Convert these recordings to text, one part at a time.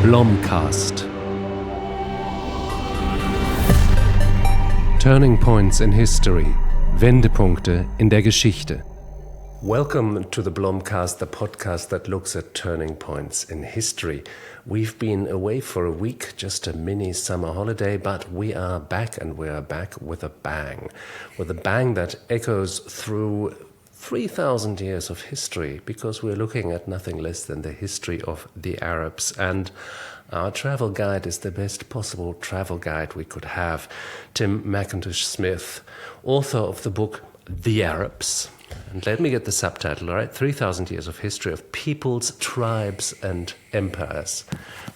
BlomCast. Turning Points in History. Wendepunkte in der Geschichte. Welcome to the BlomCast, the podcast that looks at turning points in history. We've been away for a week, just a mini summer holiday, but we are back, and we are back with a bang. With a bang that echoes through 3,000 years of history, because we're looking at nothing less than the history of the Arabs. And our travel guide is the best possible travel guide we could have. Tim McIntosh-Smith, author of the book The Arabs. And let me get the subtitle, all right? 3,000 Years of History of Peoples, Tribes and Empires.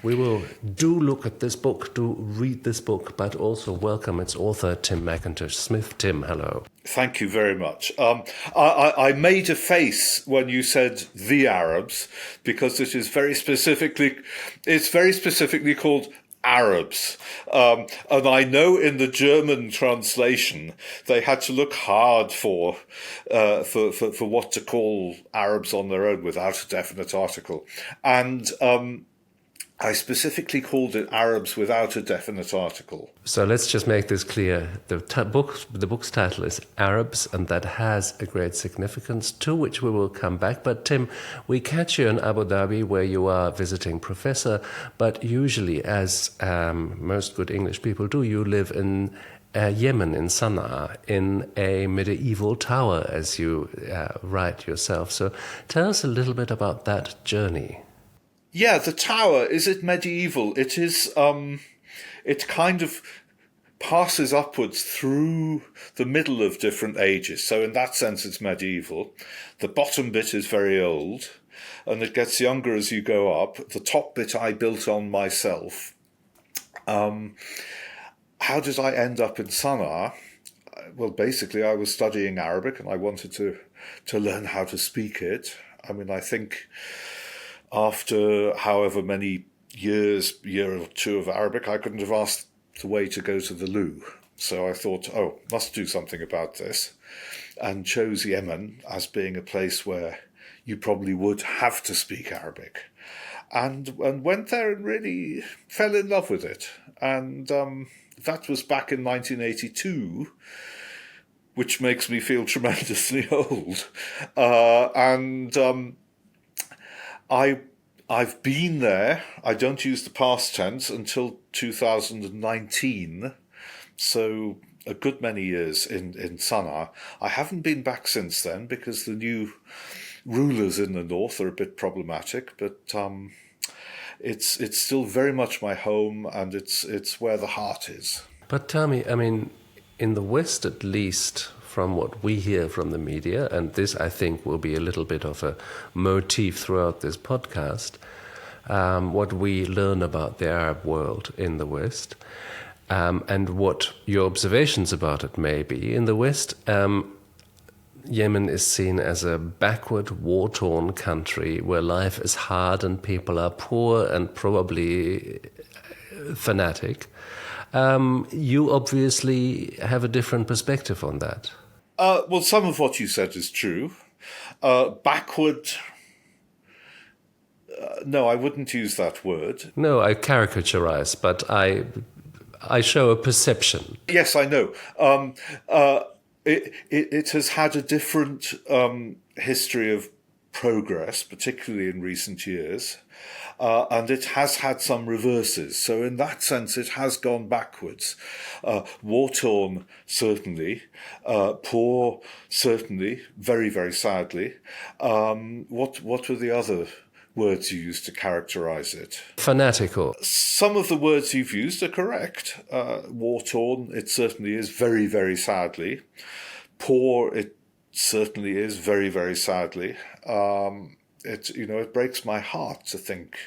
We will look at this book, read this book, but also welcome its author, Tim McIntosh-Smith. Tim, hello. Thank you very much. I made a face when you said the Arabs, because it is very specifically called Arabs. And I know in the German translation they had to look hard for what to call Arabs on their own without a definite article. And I specifically called it Arabs without a definite article. So let's just make this clear. The book's title is Arabs, and that has a great significance, to which we will come back. But Tim, we catch you in Abu Dhabi, where you are visiting professor, but usually, as most good English people do, you live in Yemen, in Sana'a, in a medieval tower, as you write yourself. So tell us a little bit about that journey. Yeah, the tower, is it medieval? It is, it kind of passes upwards through the middle of different ages. So in that sense, it's medieval. The bottom bit is very old, and it gets younger as you go up. The top bit I built on myself. How did I end up in Sana'a? Well, basically, I was studying Arabic, and I wanted to learn how to speak it. I mean, I think after however many year or two of Arabic, I couldn't have asked the way to go to the loo. So I thought, must do something about this, and chose Yemen as being a place where you probably would have to speak Arabic. And went there and really fell in love with it. And that was back in 1982, which makes me feel tremendously old. I've been there. I don't use the past tense until 2019, so a good many years in Sana'a. I haven't been back since then because the new rulers in the north are a bit problematic, but it's still very much my home, and it's where the heart is. But tell me, I mean, in the West at least, from what we hear from the media, and this I think will be a little bit of a motif throughout this podcast, what we learn about the Arab world in the West, and what your observations about it may be. In the West, Yemen is seen as a backward, war-torn country where life is hard and people are poor and probably fanatic. You obviously have a different perspective on that. Well, some of what you said is true. Backward, no, I wouldn't use that word. No, I caricaturize, but I show a perception. Yes, I know. It has had a different history of progress, particularly in recent years, and it has had some reverses. So in that sense, it has gone backwards. War-torn, certainly. Poor, certainly. Very, very sadly. What were the other words you used to characterize it? Fanatical. Some of the words you've used are correct. War-torn, it certainly is, very, very sadly. Poor, it certainly is, very, very sadly. It breaks my heart to think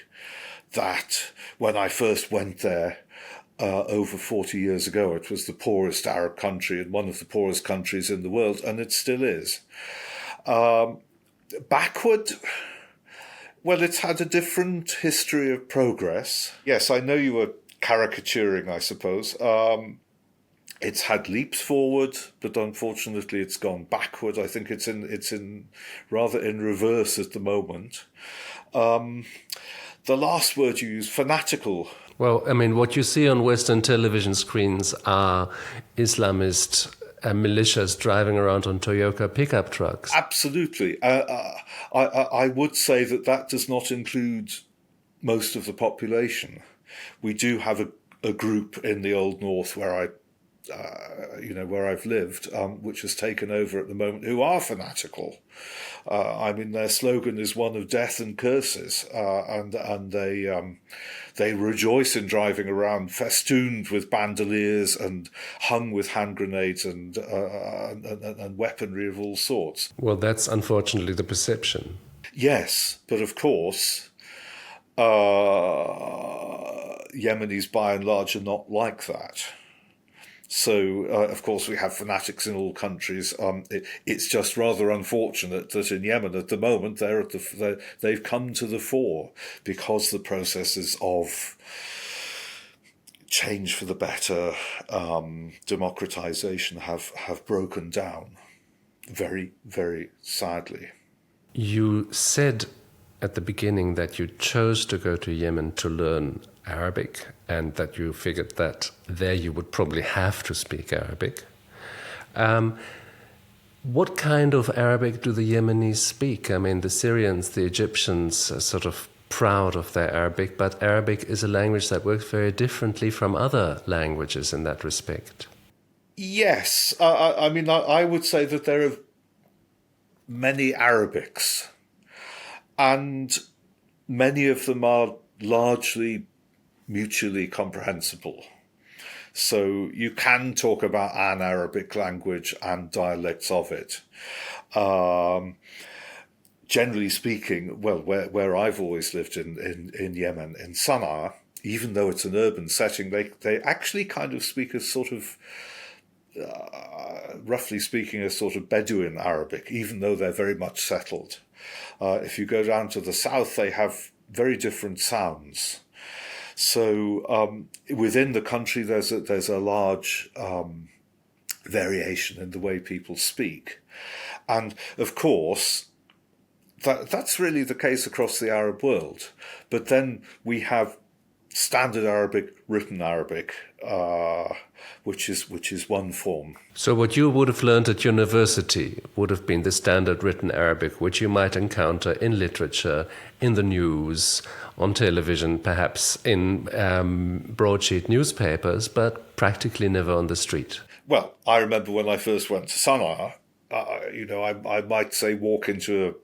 that when I first went there over 40 years ago, it was the poorest Arab country and one of the poorest countries in the world, and it still is. Backward, well, it's had a different history of progress. Yes, I know you were caricaturing, I suppose. It's had leaps forward, but unfortunately it's gone backward. I think it's in rather in reverse at the moment. the last word you use, fanatical. Well, I mean, what you see on Western television screens are Islamist militias driving around on Toyota pickup trucks. Absolutely. I would say that does not include most of the population. We do have a group in the Old North where where I've lived, which has taken over at the moment, who are fanatical. I mean, their slogan is one of death and curses, and they rejoice in driving around festooned with bandoliers and hung with hand grenades and weaponry of all sorts. Well, that's unfortunately the perception. Yes, but of course, Yemenis by and large are not like that. So, of course, we have fanatics in all countries. It's just rather unfortunate that in Yemen at the moment they've come to the fore because the processes of change for the better, democratization have broken down very, very sadly. You said at the beginning that you chose to go to Yemen to learn Arabic, and that you figured that there you would probably have to speak Arabic. What kind of Arabic do the Yemenis speak? I mean, the Syrians, the Egyptians are sort of proud of their Arabic, but Arabic is a language that works very differently from other languages in that respect. Yes. I mean, I would say that there are many Arabics, and many of them are largely mutually comprehensible. So you can talk about an Arabic language and dialects of it. Generally speaking, well, where I've always lived in Yemen, in Sana'a, even though it's an urban setting, they actually kind of speak a sort of, roughly speaking, a sort of Bedouin Arabic, even though they're very much settled. If you go down to the south, they have very different sounds. So within the country, there's a large variation in the way people speak, and of course, that's really the case across the Arab world. But then we have standard Arabic, written Arabic, which is one form. So what you would have learned at university would have been the standard written Arabic, which you might encounter in literature, in the news, on television, perhaps in broadsheet newspapers, but practically never on the street. Well, I remember when I first went to Sana'a, I might say walk into a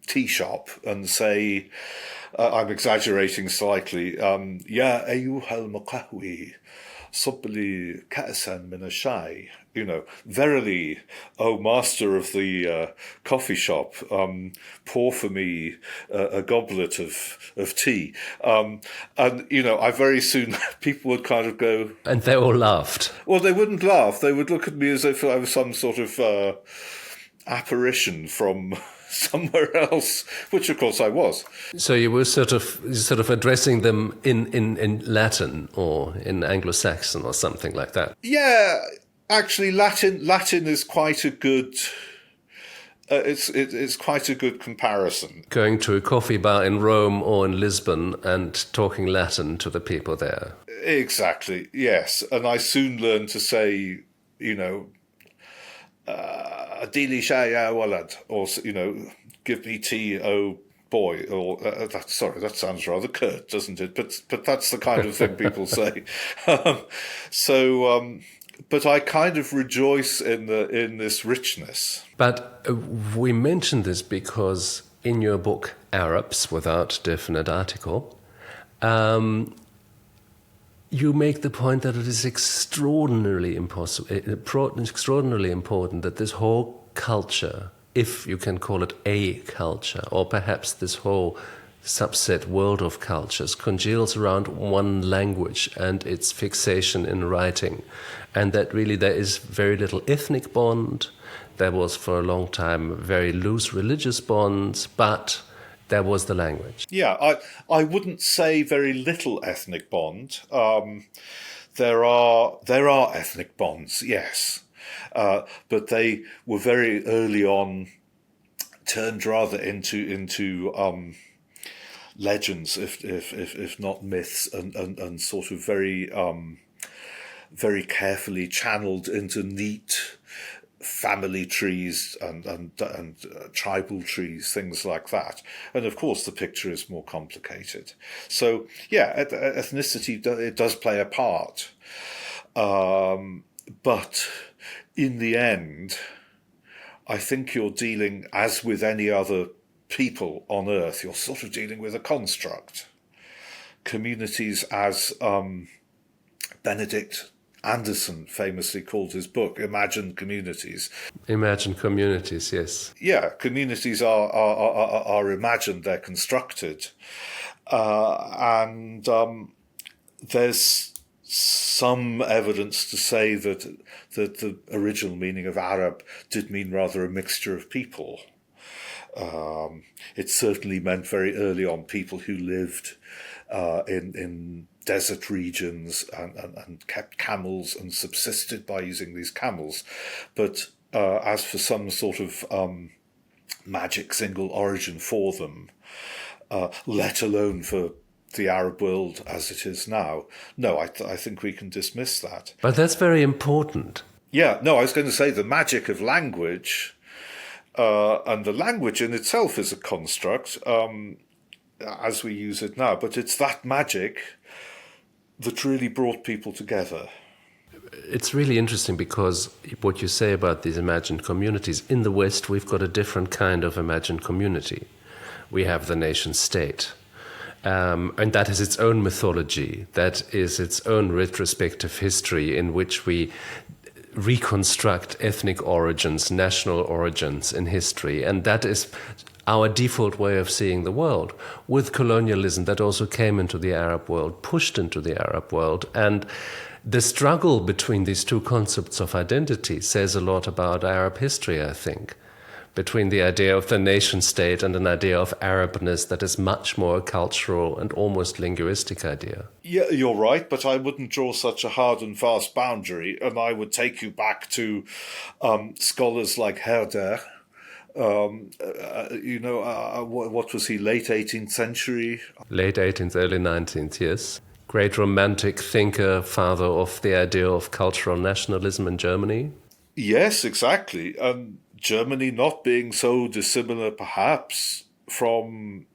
tea shop and say, I'm exaggerating slightly, Ya ayyuha al-muqahwi, صب لي كأسا من الشاي. Verily, O master of the coffee shop, pour for me a goblet of tea. And, I very soon, people would kind of go... And they all laughed. Well, they wouldn't laugh. They would look at me as if I was some sort of apparition from somewhere else, which of course I was. So you were sort of addressing them in Latin or in Anglo-Saxon or something like that. Yeah, actually, Latin is quite a good. It's quite a good comparison. Going to a coffee bar in Rome or in Lisbon and talking Latin to the people there. Exactly. Yes, and I soon learned to say, Adili shaya walad, or give me tea, oh boy, or that sounds rather curt, doesn't it? But that's the kind of thing people say. But I kind of rejoice in this richness. But we mentioned this because in your book Arabs, without definite article, you make the point that it is extraordinarily important that this whole culture, if you can call it a culture, or perhaps this whole subset world of cultures, congeals around one language and its fixation in writing, and that really there is very little ethnic bond. There was for a long time very loose religious bonds, but there was the language. Yeah, I wouldn't say very little ethnic bond. There are ethnic bonds, yes, but they were very early on turned rather into legends, if not myths, and sort of very carefully channeled into neat family trees and tribal trees, things like that. And of course, the picture is more complicated. So yeah, ethnicity, it does play a part. But in the end, I think you're dealing, as with any other people on Earth, you're sort of dealing with a construct. Communities, as Benedict Anderson famously called his book, imagined communities. Imagined communities, yes. Yeah, communities are imagined, they're constructed. And there's some evidence to say that the original meaning of Arab did mean rather a mixture of people. It certainly meant very early on people who lived in desert regions and kept camels and subsisted by using these camels. But as for some sort of magic single origin for them, let alone for the Arab world as it is now, no, I think we can dismiss that. But that's very important. Yeah, no, I was going to say the magic of language, and the language in itself is a construct, as we use it now, but it's that magic that really brought people together. It's really interesting because what you say about these imagined communities, in the West we've got a different kind of imagined community. We have the nation state. And that is its own mythology. That is its own retrospective history in which we reconstruct ethnic origins, national origins in history. And that is our default way of seeing the world. With colonialism, that also came into the Arab world, pushed into the Arab world. And the struggle between these two concepts of identity says a lot about Arab history, I think, between the idea of the nation state and an idea of Arabness that is much more a cultural and almost linguistic idea. Yeah, you're right, but I wouldn't draw such a hard and fast boundary, and I would take you back to scholars like Herder. What was he, late 18th century? Late 18th, early 19th, yes. Great romantic thinker, father of the idea of cultural nationalism in Germany. Yes, exactly. And Germany not being so dissimilar, perhaps, from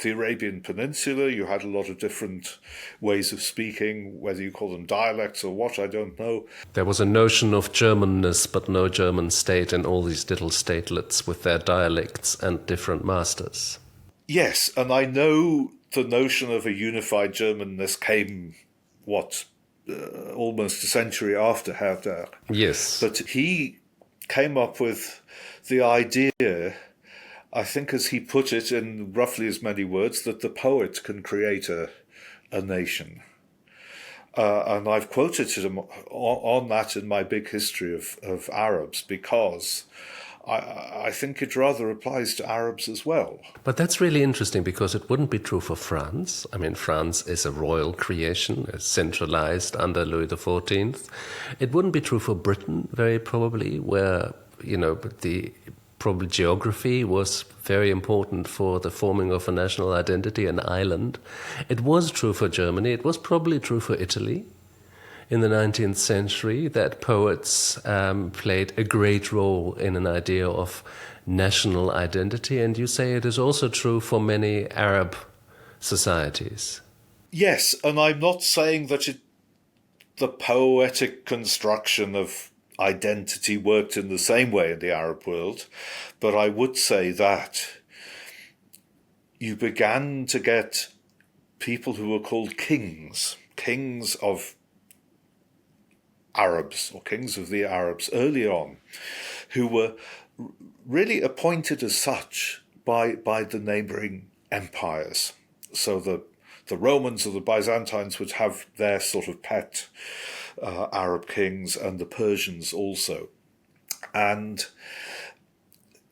the Arabian Peninsula. You had a lot of different ways of speaking, whether you call them dialects or what, I don't know. There was a notion of Germanness, but no German state, and all these little statelets with their dialects and different masters. Yes, and I know the notion of a unified Germanness came, almost a century after Herder. Yes. But he came up with the idea, I think as he put it in roughly as many words, that the poet can create a nation. And I've quoted him on that in my big history of Arabs, because I think it rather applies to Arabs as well. But that's really interesting because it wouldn't be true for France. I mean, France is a royal creation, centralized under Louis XIV. It wouldn't be true for Britain, very probably, where, the probably geography was very important for the forming of a national identity, an island. It was true for Germany. It was probably true for Italy in the 19th century, that poets played a great role in an idea of national identity. And you say it is also true for many Arab societies. Yes, and I'm not saying that the poetic construction of identity worked in the same way in the Arab world, but I would say that you began to get people who were called kings of Arabs, or kings of the Arabs early on, who were really appointed as such by the neighbouring empires. So the Romans or the Byzantines would have their sort of pet Arab kings, and the Persians also. And,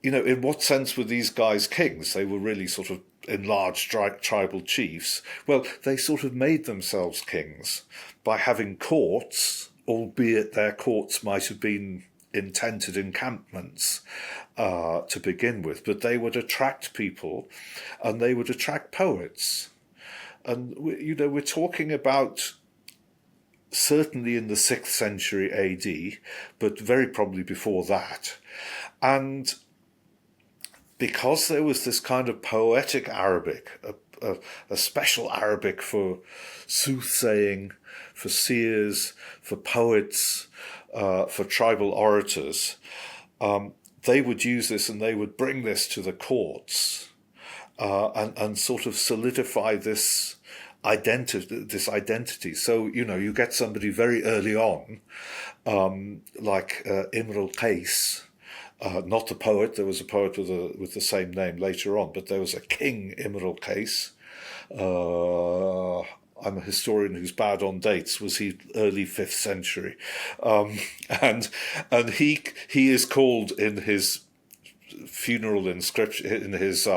in what sense were these guys kings? They were really sort of enlarged tribal chiefs. Well, they sort of made themselves kings by having courts, albeit their courts might have been in tented encampments to begin with, but they would attract people, and they would attract poets. And we're talking about certainly in the 6th century AD, but very probably before that. And because there was this kind of poetic Arabic, a special Arabic for soothsaying, for seers, for poets, for tribal orators, they would use this and they would bring this to the courts and sort of solidify this identity. So, you get somebody very early on, like Imr al-Qais, not the poet. There was a poet with the same name later on, but there was a king, Imr al-Qais. I'm a historian who's bad on dates. Was he early 5th century? And he is called in his funeral inscription, in his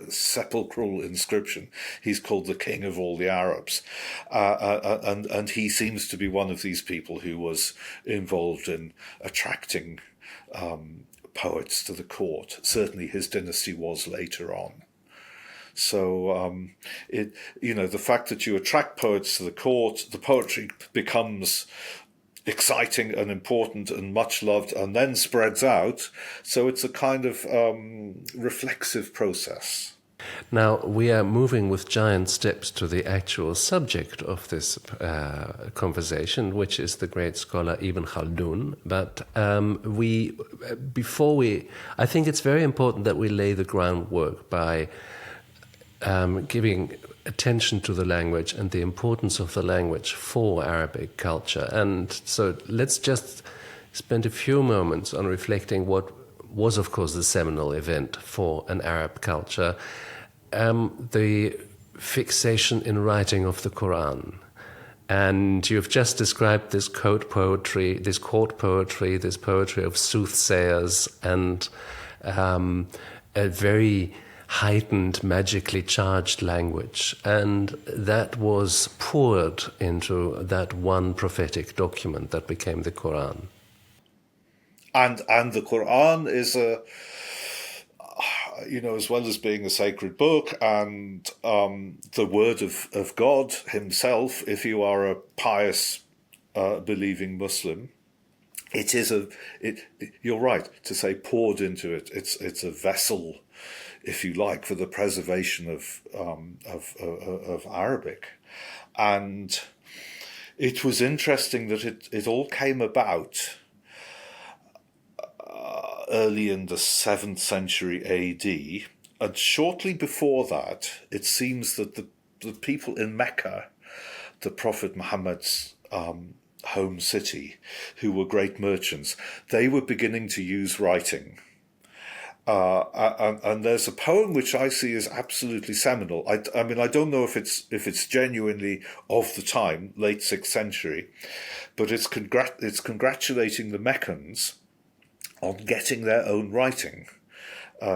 sepulchral inscription, he's called the king of all the Arabs, and he seems to be one of these people who was involved in attracting poets to the court. Certainly his dynasty was later on. So the fact that you attract poets to the court, the poetry becomes exciting and important and much loved, and then spreads out. So it's a kind of reflexive process. Now, we are moving with giant steps to the actual subject of this conversation, which is the great scholar Ibn Khaldun. But I think it's very important that we lay the groundwork by giving attention to the language and the importance of the language for Arabic culture. And so let's just spend a few moments on reflecting what was, of course, the seminal event for an Arab culture, the fixation in writing of the Quran. And you've just described this court poetry, this poetry of soothsayers, and a very heightened, magically charged language. And that was poured into that one prophetic document that became the Quran. And the Quran is as well as being a sacred book and the word of God himself, if you are a pious, believing Muslim, it is you're right to say poured into it. It's a vessel, if you like, for the preservation of Arabic. And it was interesting that it all came about early in the 7th century AD, and shortly before that, it seems that the people in Mecca, the Prophet Muhammad's home city, who were great merchants, they were beginning to use writing. And there's a poem which I see as absolutely seminal. I mean, I don't know if it's genuinely of the time, late 6th century, but it's congratulating the Meccans on getting their own writing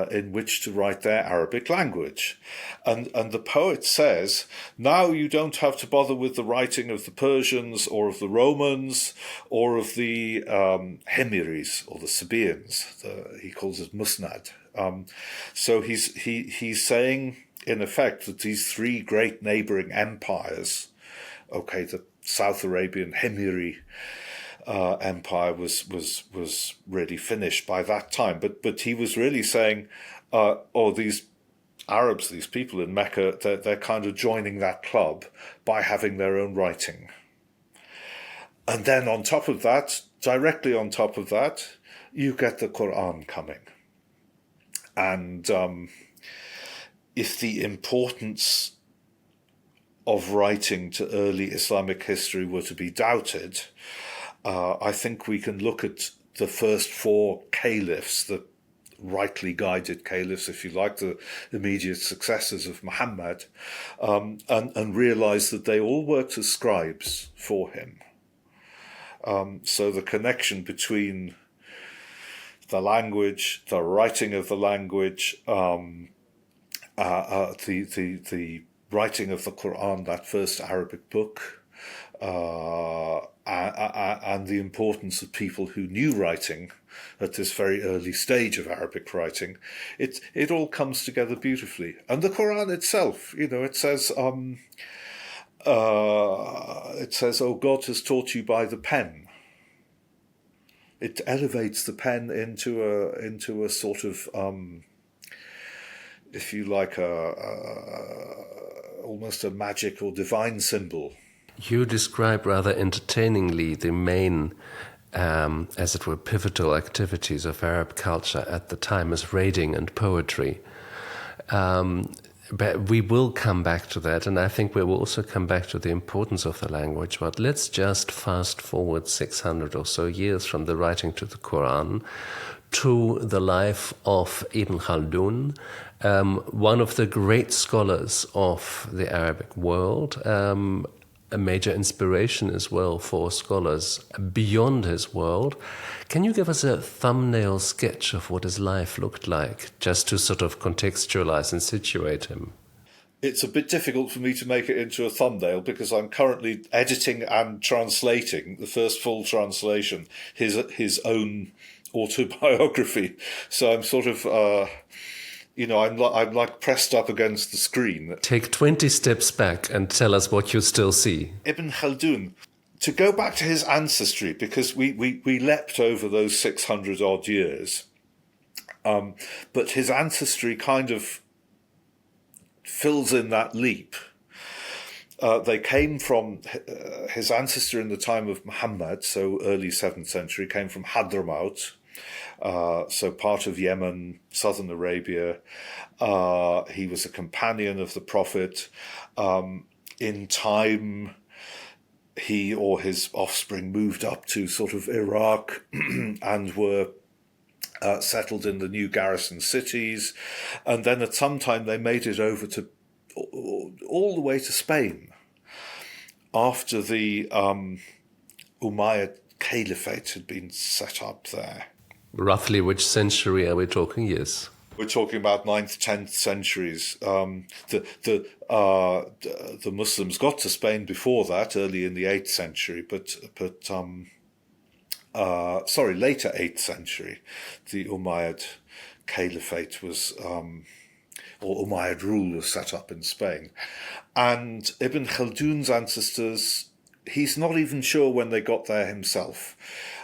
in which to write their Arabic language. And the poet says, now you don't have to bother with the writing of the Persians or of the Romans or of the Hemiris or the Sabaeans. He calls it Musnad. So he's saying, in effect, that these three great neighboring empires, the South Arabian Hemiri empire was really finished by that time, but he was really saying, these Arabs, these people in Mecca, they're kind of joining that club by having their own writing. And then on top of that, directly on top of that, you get the Quran coming. And if the importance of writing to early Islamic history were to be doubted, I think we can look at the first four caliphs, the rightly guided caliphs, if you like, the immediate successors of Muhammad, and realize that they all worked as scribes for him. So the connection between the language, the writing of the language, the writing of the Quran, that first Arabic book, and the importance of people who knew writing at this very early stage of Arabic writing, it all comes together beautifully. And the Quran itself, it says, "Oh, God has taught you by the pen." It elevates the pen into a sort of, if you like, almost a magic or divine symbol. You describe rather entertainingly the main, as it were, pivotal activities of Arab culture at the time as reading and poetry. But we will come back to that, and I think we will also come back to the importance of the language. But let's just fast forward 600 or so years from the writing to the Quran to the life of Ibn Khaldun, one of the great scholars of the Arabic world, a major inspiration as well for scholars beyond his world. Can you give us a thumbnail sketch of what his life looked like, just to sort of contextualize and situate him? It's a bit difficult for me to make it into a thumbnail because I'm currently editing and translating the first full translation, his own autobiography. So I'm sort of, I'm like pressed up against the screen. Take 20 steps back and tell us what you still see. Ibn Khaldun, to go back to his ancestry, because we leapt over those 600 odd years, but his ancestry kind of fills in that leap. They came from, his ancestor in the time of Muhammad, so early 7th century, came from Hadramaut, so part of Yemen, southern Arabia. He was a companion of the Prophet. In time, he or his offspring moved up to sort of Iraq and were settled in the new garrison cities. And then at some time they made it over to all the way to Spain after the Umayyad Caliphate had been set up there. Roughly which century are we talking? Yes. We're talking about 9th, 10th centuries. The Muslims got to Spain before that, early in the 8th century, but later 8th century. The Umayyad Caliphate was, or Umayyad rule was set up in Spain. And Ibn Khaldun's ancestors, he's not even sure when they got there himself.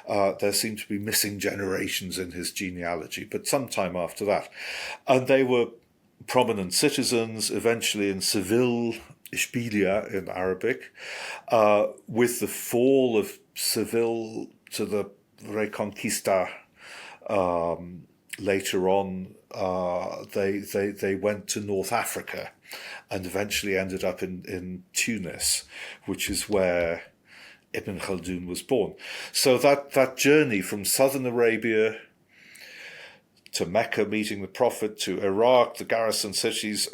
There seem to be missing generations in his genealogy, but sometime after that. And they were prominent citizens, eventually in Seville, Ishbilia in Arabic. With the fall of Seville to the Reconquista later on, they went to North Africa and eventually ended up in Tunis, which is where Ibn Khaldun was born. So that journey from southern Arabia to Mecca, meeting the Prophet, to Iraq, the garrison cities,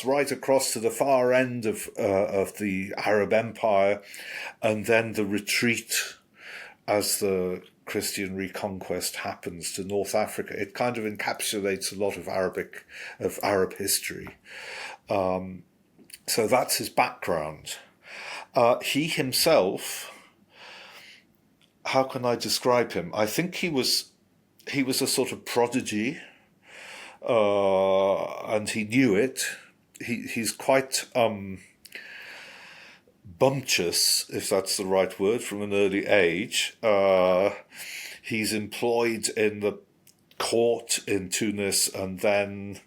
right across to the far end of the Arab Empire, and then the retreat as the Christian reconquest happens to North Africa. It kind of encapsulates a lot of Arab history. So that's his background. He himself, how can I describe him? I think he was a sort of prodigy, and he knew it. He's quite bumptious, if that's the right word, from an early age. He's employed in the court in Tunis, and then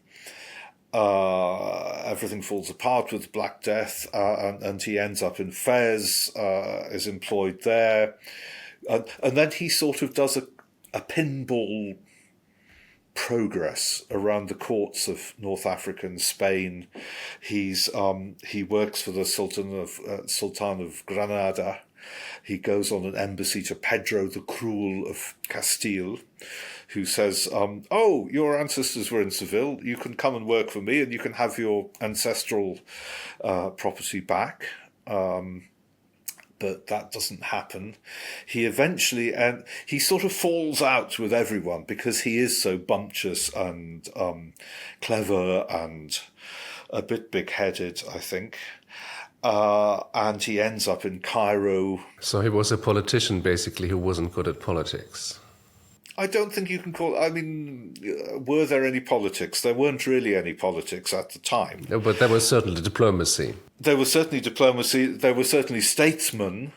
everything falls apart with Black Death, and he ends up in Fez, is employed there. And then he sort of does a pinball progress around the courts of North Africa and Spain. He works for the Sultan of Granada. He goes on an embassy to Pedro the Cruel of Castile, who says, "Oh, your ancestors were in Seville. You can come and work for me, and you can have your ancestral property back." But that doesn't happen. He eventually, and he sort of falls out with everyone because he is so bumptious and clever and a bit big-headed, I think. and he ends up in Cairo. So he was a politician, basically, who wasn't good at politics. I don't think you can call... I mean, were there any politics? There weren't really any politics at the time. No, but there was certainly diplomacy. There was certainly diplomacy. There were certainly statesmen.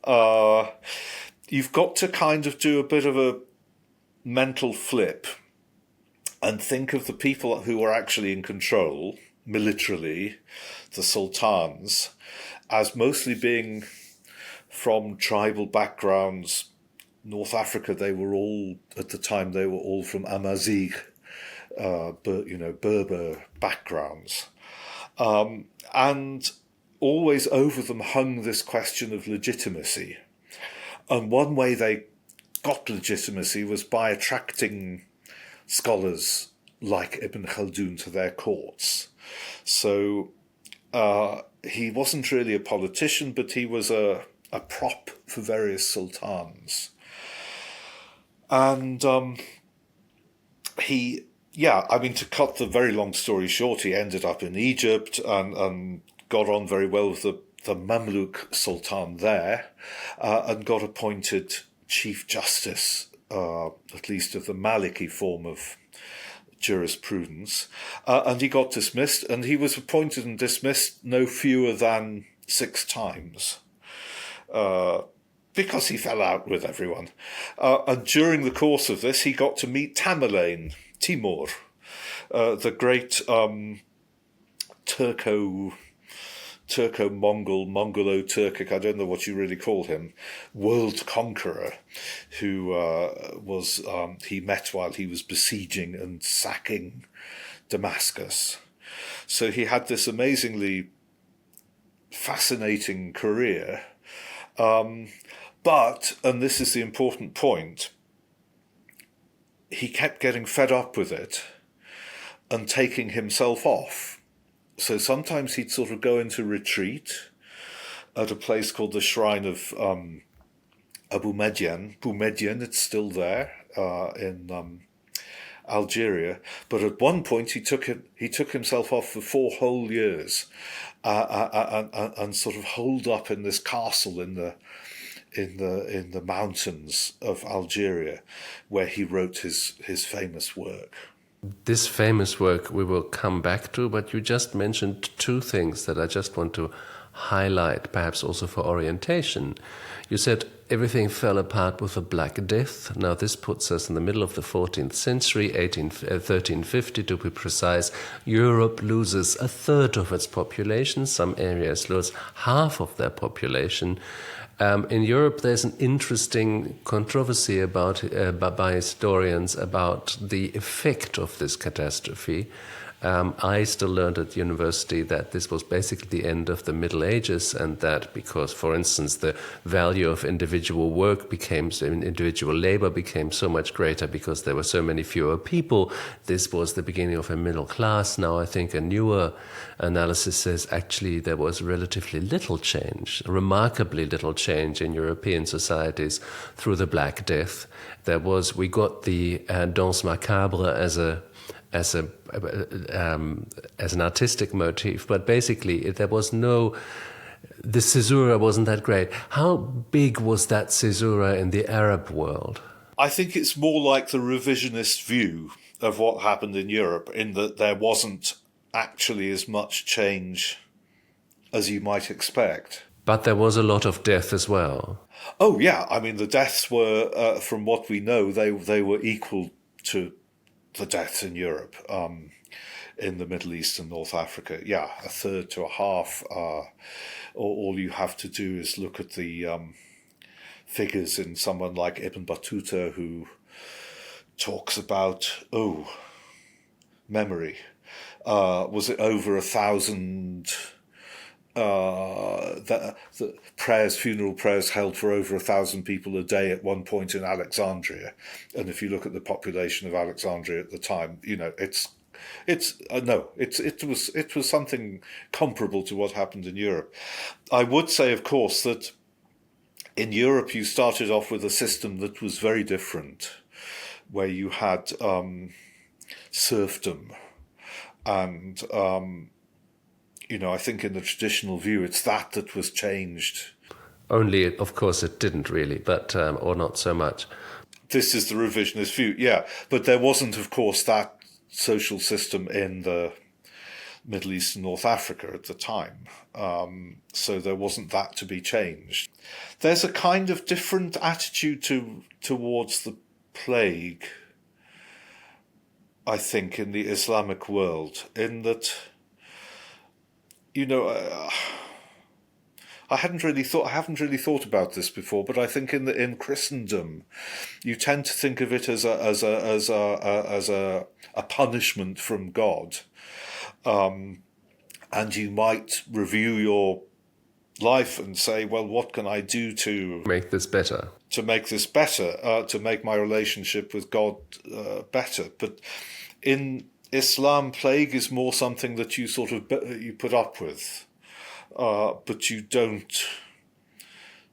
You've got to kind of do a bit of a mental flip and think of the people who were actually in control, militarily, the sultans, as mostly being from tribal backgrounds. North Africa, they were all, at the time, they were all from Amazigh, Berber backgrounds. And always over them hung this question of legitimacy. And one way they got legitimacy was by attracting scholars like Ibn Khaldun to their courts. So he wasn't really a politician, but he was a prop for various sultans. And to cut the very long story short, he ended up in Egypt and got on very well with the Mamluk Sultan there, and got appointed Chief Justice, at least of the Maliki form of jurisprudence. And he got dismissed, and he was appointed and dismissed no fewer than 6 times. Because he fell out with everyone. And during the course of this, he got to meet Tamerlane, Timur, the great Turco-Mongol, Mongolo-Turkic, I don't know what you really call him, world conqueror, who he met while he was besieging and sacking Damascus. So he had this amazingly fascinating career. But, and this is the important point, he kept getting fed up with it and taking himself off. So sometimes he'd sort of go into retreat at a place called the Shrine of Abu Medyan. It's still there in Algeria. But at one point he took himself off for 4 whole years and sort of holed up in this castle in the mountains of Algeria, where he wrote his famous work. This famous work we will come back to, but you just mentioned 2 things that I just want to highlight, perhaps also for orientation. You said everything fell apart with the Black Death. Now this puts us in the middle of the 14th century, 1350 to be precise. Europe loses 1/3 of its population. Some areas lose half of their population. In Europe, there's an interesting controversy by historians about the effect of this catastrophe. I still learned at university that this was basically the end of the Middle Ages, and that because, for instance, the value of individual individual labor became so much greater because there were so many fewer people. This was the beginning of a middle class. Now I think a newer analysis says actually there was relatively little change, remarkably little change in European societies through the Black Death. We got the danse macabre as an artistic motif, but basically the caesura wasn't that great. How big was that caesura in the Arab world? I think it's more like the revisionist view of what happened in Europe, in that there wasn't actually as much change as you might expect. But there was a lot of death as well. Oh yeah, I mean the deaths were, from what we know, they were equal to the deaths in Europe, in the Middle East and North Africa. Yeah, 1/3 to 1/2. All you have to do is look at the figures in someone like Ibn Battuta, who talks about, memory. Was it over 1,000... the funeral prayers held for over 1,000 people a day at one point in Alexandria, and if you look at the population of Alexandria at the time, it was something comparable to what happened in Europe. I would say, of course, that in Europe you started off with a system that was very different, where you had serfdom and I think in the traditional view, it's that was changed. Only, of course, it didn't really, but or not so much. This is the revisionist view, yeah. But there wasn't, of course, that social system in the Middle East and North Africa at the time. So there wasn't that to be changed. There's a kind of different attitude towards the plague, I think, in the Islamic world, in that, I haven't really thought about this before, but I think in Christendom, you tend to think of it as a punishment from God, and you might review your life and say, well, what can I do to make this better? To make my relationship with God better. But in Islam, plague is more something that you sort of you put up with. But you don't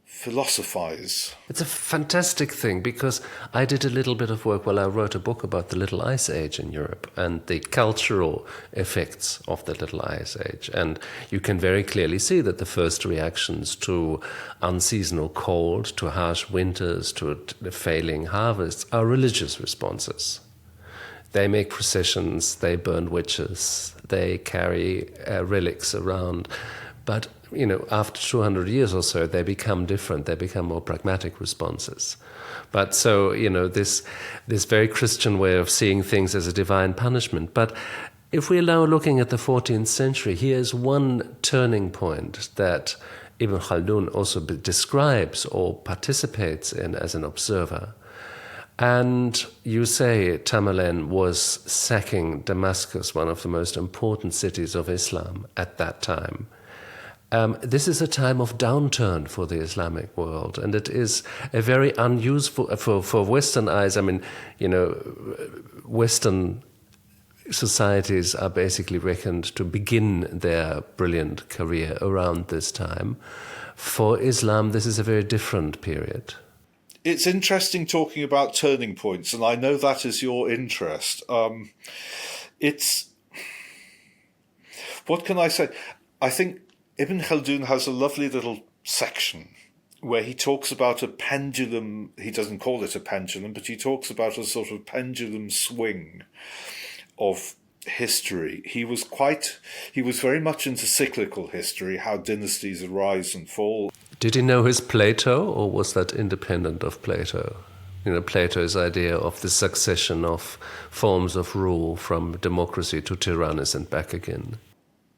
philosophize. It's a fantastic thing, because I did a little bit of work while I wrote a book about the Little Ice Age in Europe and the cultural effects of the Little Ice Age. And you can very clearly see that the first reactions to unseasonal cold, to harsh winters, to failing harvests are religious responses. They make processions, they burn witches, they carry relics around. But, after 200 years or so, they become different. They become more pragmatic responses. But so, this very Christian way of seeing things as a divine punishment. But if we are now looking at the 14th century, here's one turning point that Ibn Khaldun also describes or participates in as an observer. And you say Tamerlane was sacking Damascus, one of the most important cities of Islam at that time. This is a time of downturn for the Islamic world, and it is a very unuseful for Western eyes. I mean, Western societies are basically reckoned to begin their brilliant career around this time. For Islam, this is a very different period. It's interesting talking about turning points, and I know that is your interest. What can I say? I think Ibn Khaldun has a lovely little section where he talks about a pendulum. He doesn't call it a pendulum, but he talks about a sort of pendulum swing of history. He was very much into cyclical history, how dynasties arise and fall. Did he know his Plato, or was that independent of Plato? Plato's idea of the succession of forms of rule from democracy to tyrannus and back again.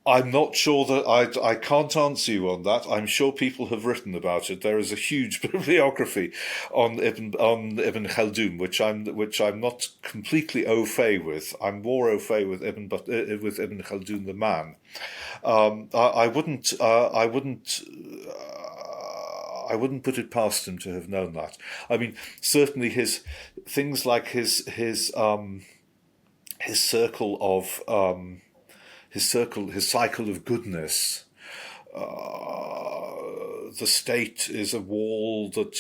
I'm not sure that I can't answer you on that. I'm sure people have written about it. There is a huge bibliography on Ibn Khaldun, which I'm not completely au fait with. I'm more au fait with Ibn Khaldun the man. I wouldn't put it past him to have known that. I mean, certainly his things like his circle of his cycle of goodness. The state is a wall that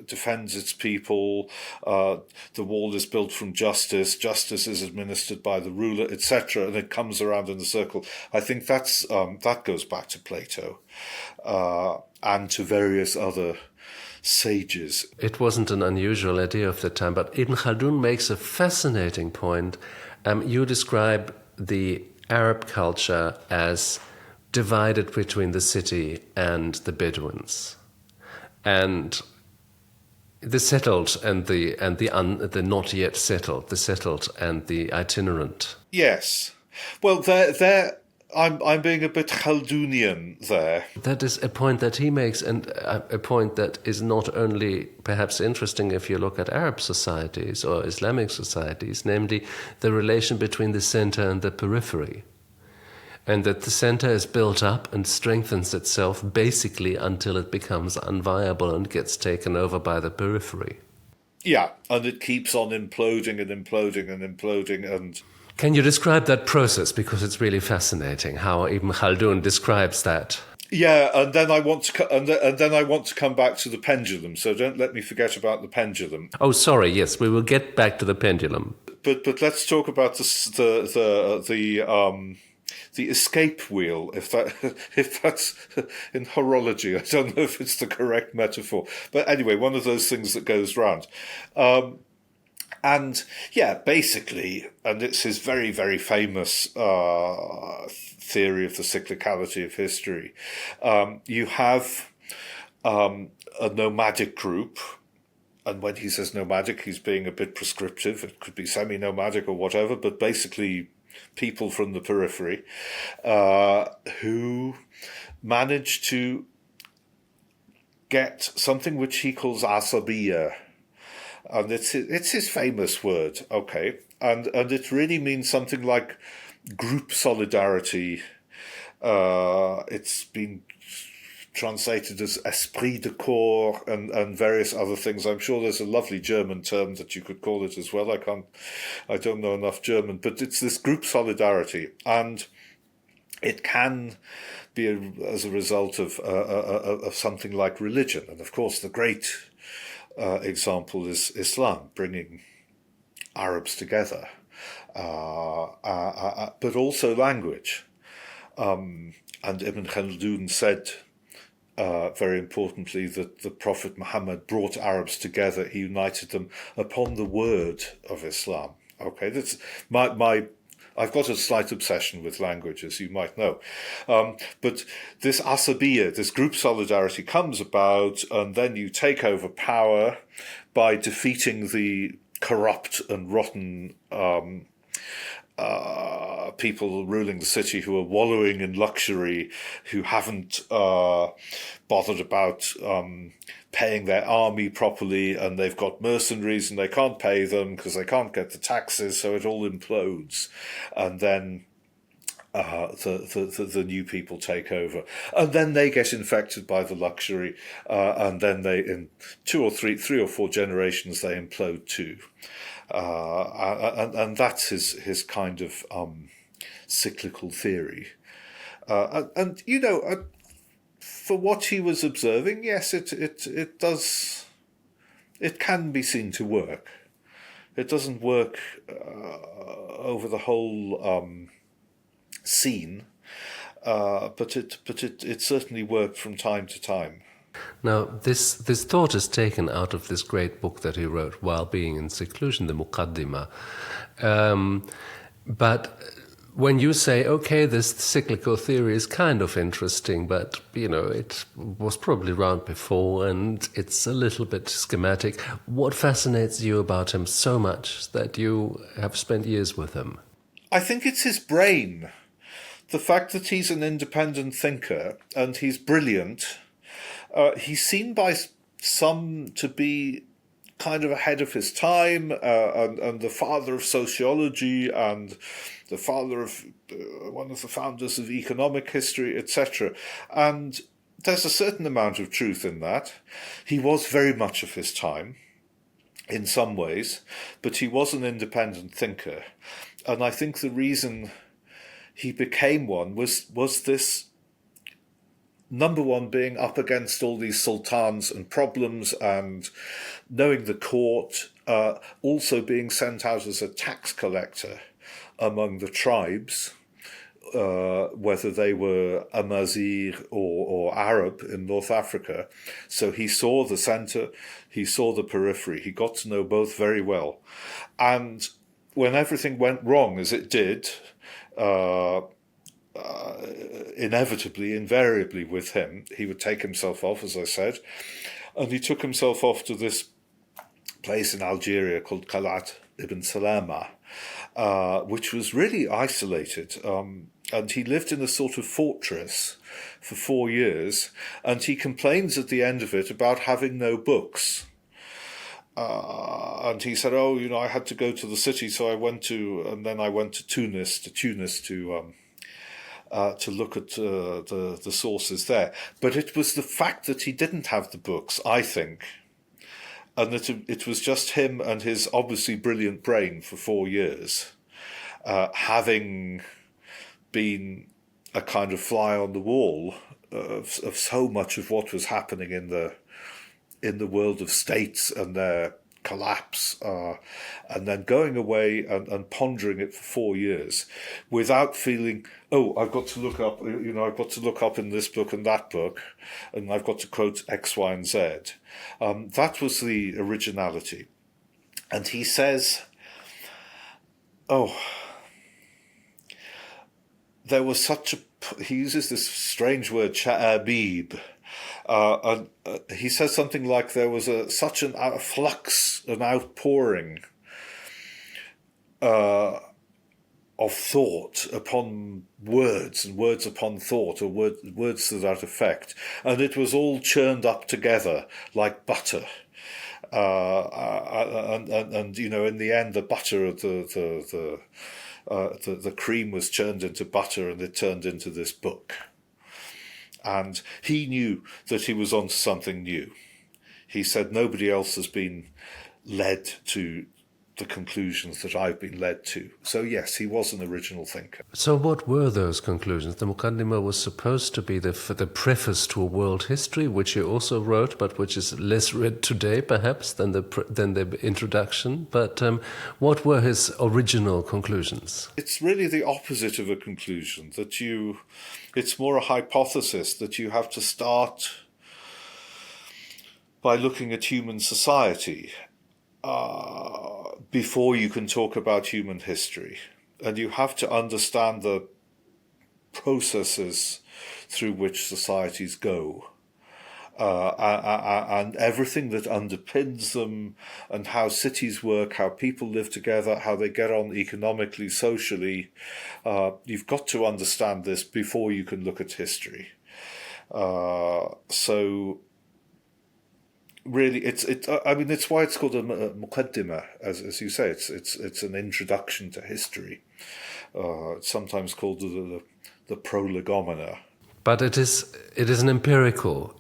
defends its people. The wall is built from justice. Justice is administered by the ruler, etc. And it comes around in a circle. I think that goes back to Plato and to various other sages. It wasn't an unusual idea of the time, but Ibn Khaldun makes a fascinating point. You describe the Arab culture as divided between the city and the Bedouins, and the settled and the not yet settled, the settled and the itinerant. Yes, well, I'm being a bit Khaldunian there. That is a point that he makes, and a point that is not only perhaps interesting if you look at Arab societies or Islamic societies, namely the relation between the center and the periphery. And that the center is built up and strengthens itself basically until it becomes unviable and gets taken over by the periphery. Yeah, and it keeps on imploding and imploding and imploding and... Can you describe that process? Because it's really fascinating how Ibn Khaldun describes that. Yeah, and then I want to come back to the pendulum. So don't let me forget about the pendulum. Oh, sorry. Yes, we will get back to the pendulum. But let's talk about the escape wheel, if that's in horology. I don't know if it's the correct metaphor, but anyway, one of those things that goes round. And yeah, basically, and it's his very, very famous theory of the cyclicality of history. You have a nomadic group, and when he says nomadic, he's being a bit prescriptive. It could be semi-nomadic or whatever, but basically people from the periphery who manage to get something which he calls Asabiyyah. And it's his famous word, okay? And it really means something like group solidarity. It's been translated as esprit de corps and various other things. I'm sure there's a lovely German term that you could call it as well. I don't know enough German, but it's this group solidarity, and it can be as a result of something like religion. And of course, the great example is Islam, bringing Arabs together, but also language. And Ibn Khaldun said, very importantly, that the Prophet Muhammad brought Arabs together. He united them upon the word of Islam. Okay, that's I've got a slight obsession with language, as you might know. But this Asabiyyah, this group solidarity, comes about, and then you take over power by defeating the corrupt and rotten people ruling the city who are wallowing in luxury, who haven't bothered about paying their army properly, and they've got mercenaries and they can't pay them because they can't get the taxes, so it all implodes. And then the new people take over, and then they get infected by the luxury, and then they, in three or four generations, they implode too. And that's his kind of cyclical theory. And you know, for what he was observing, yes, it does. It can be seen to work. It doesn't work over the whole scene, but it certainly worked from time to time. Now, this thought is taken out of this great book that he wrote while being in seclusion, the Muqaddimah. But when you say, okay, this cyclical theory is kind of interesting, but, you know, it was probably around before and it's a little bit schematic, what fascinates you about him so much that you have spent years with him? I think it's his brain. The fact that he's an independent thinker and he's brilliant. He's seen by some to be kind of ahead of his time, and the father of sociology and the father of one of the founders of economic history, etc. And there's a certain amount of truth in that. He was very much of his time in some ways, but he was an independent thinker. And I think the reason he became one was this, number one, being up against all these sultans and problems and knowing the court, also being sent out as a tax collector among the tribes, whether they were Amazigh or Arab in North Africa. So he saw the centre, he saw the periphery, he got to know both very well. And when everything went wrong, as it did, inevitably, invariably with him, he would take himself off, as I said, and he took himself off to this place in Algeria called Qalat ibn Salama, which was really isolated, and he lived in a sort of fortress for 4 years, and he complains at the end of it about having no books. And he said, "Oh, you know, I had to go to the city, so I went to Tunis to look at the sources there." But it was the fact that he didn't have the books, I think, and that it was just him and his obviously brilliant brain for 4 years, having been a kind of fly on the wall of so much of what was happening in the world of states and their collapse, and then going away and pondering it for 4 years without feeling, oh, I've got to look up, I've got to look up in this book and that book, and I've got to quote X, Y, and Z. That was the originality. And he says, there was such he uses this strange word, sha'abib. He says something like there was such an flux, an outpouring of thought upon words, and words upon thought, or words to that effect, and it was all churned up together like butter. And in the end, the butter, the cream was churned into butter, and it turned into this book. And he knew that he was onto something new. He said, nobody else has been led to the conclusions that I've been led to. So yes, he was an original thinker. So what were those conclusions? The Muqaddimah was supposed to be the preface to a world history, which he also wrote, but which is less read today, perhaps, than the introduction. But what were his original conclusions? It's really the opposite of a conclusion. It's more a hypothesis that you have to start by looking at human society before you can talk about human history. And you have to understand the processes through which societies go, and everything that underpins them, and how cities work, how people live together, how they get on economically, socially. You've got to understand this before you can look at history. So really, it's why it's called a muqaddimah, as you say. It's an introduction to history. It's sometimes called the prolegomena. But it is an empirical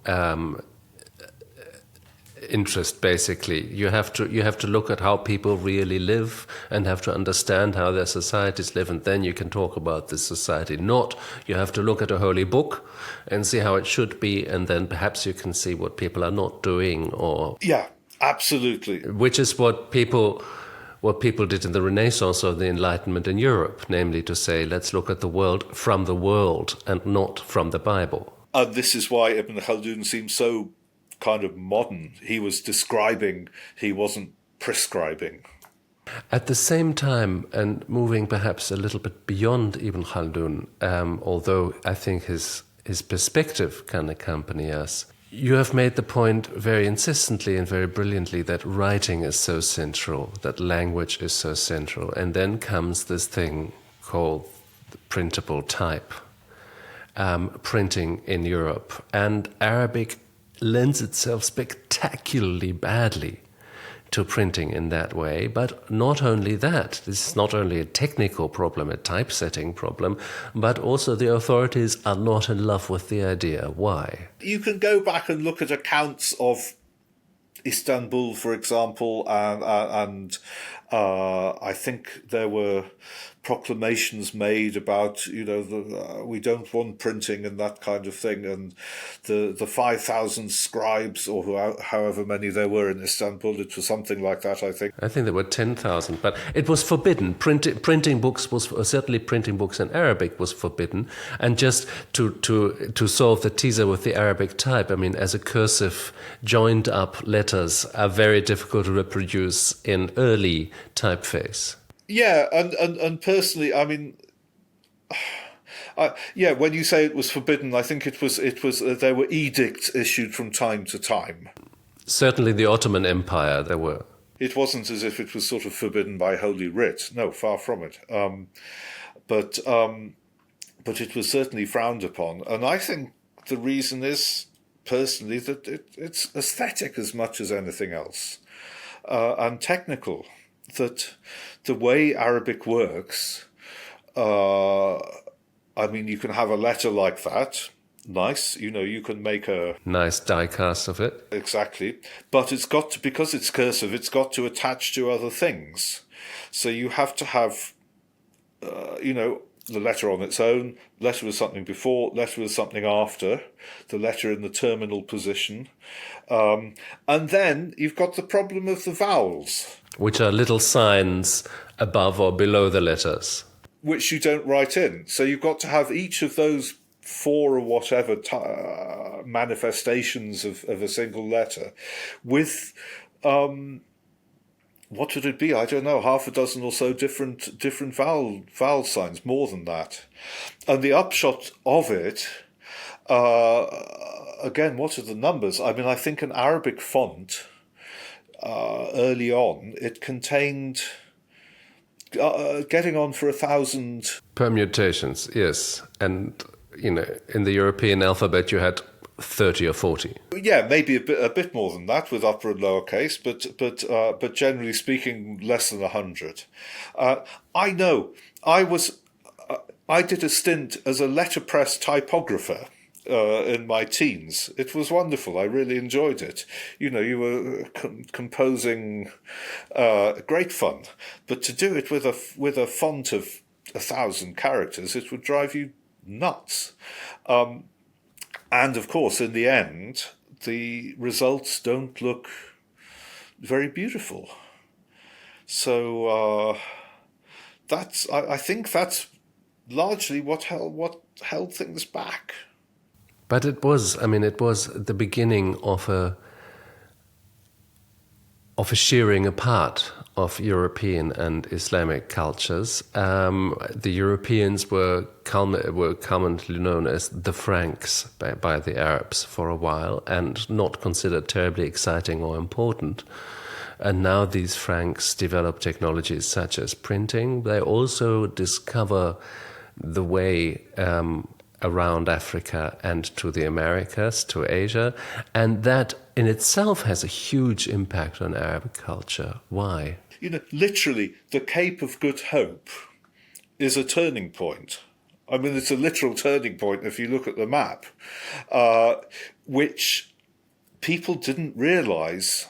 interest, basically. You have to look at how people really live, and have to understand how their societies live, and then you can talk about this society. Not you have to look at a holy book and see how it should be, and then perhaps you can see what people are not doing, or yeah, absolutely. Which is what people did in the Renaissance or the Enlightenment in Europe, namely to say, let's look at the world from the world and not from the Bible. And this is why Ibn Khaldun seems so kind of modern. He was describing, he wasn't prescribing. At the same time, and moving perhaps a little bit beyond Ibn Khaldun, although I think his perspective can accompany us, you have made the point very insistently and very brilliantly that writing is so central, that language is so central, and then comes this thing called the printable type, printing in Europe, and Arabic lends itself spectacularly badly to printing in that way. But not only that, this is not only a technical problem, a typesetting problem, but also the authorities are not in love with the idea. Why? You can go back and look at accounts of Istanbul, for example, and I think there were proclamations made about, we don't want printing and that kind of thing, and the 5,000 scribes, or however many there were in Istanbul, it was something like that, I think. I think there were 10,000, but it was forbidden. Printing books certainly printing books in Arabic was forbidden, and just to solve the teaser with the Arabic type, I mean, as a cursive, joined up letters are very difficult to reproduce in early typeface. Yeah, and personally, I mean, when you say it was forbidden, I think it was there were edicts issued from time to time. Certainly the Ottoman Empire, there were. It wasn't as if it was sort of forbidden by Holy Writ. No, far from it. But it was certainly frowned upon. And I think the reason is, personally, that it's aesthetic as much as anything else, and technical. That the way Arabic works, I mean, you can have a letter like that, nice, you can make a nice die cast of it. Exactly. But it's got to, because it's cursive, it's got to attach to other things. So you have to have, the letter on its own, letter with something before, letter with something after, the letter in the terminal position. And then you've got the problem of the vowels, which are little signs above or below the letters, which you don't write in. So you've got to have each of those 4 or whatever manifestations of a single letter with, what would it be? I don't know, half a dozen or so different vowel signs, more than that. And the upshot of it, again, what are the numbers? I mean, I think an Arabic font, early on, it contained getting on for 1,000 permutations. Yes, and in the European alphabet, you had 30 or 40. Yeah, maybe a bit more than that with upper and lower case, but generally speaking, less than 100. I know. I did a stint as a letterpress typographer in my teens. It was wonderful. I really enjoyed it. You were composing, great fun. But to do it with a font of 1,000 characters, it would drive you nuts. And of course, in the end, the results don't look very beautiful. So I think that's largely what held things back. But it was the beginning of a shearing apart of European and Islamic cultures. The Europeans were commonly known as the Franks by the Arabs for a while, and not considered terribly exciting or important. And now these Franks develop technologies such as printing. They also discover the way around Africa and to the Americas, to Asia, and that in itself has a huge impact on Arab culture. Why? Literally, the Cape of Good Hope is a turning point. I mean, it's a literal turning point if you look at the map, which people didn't realise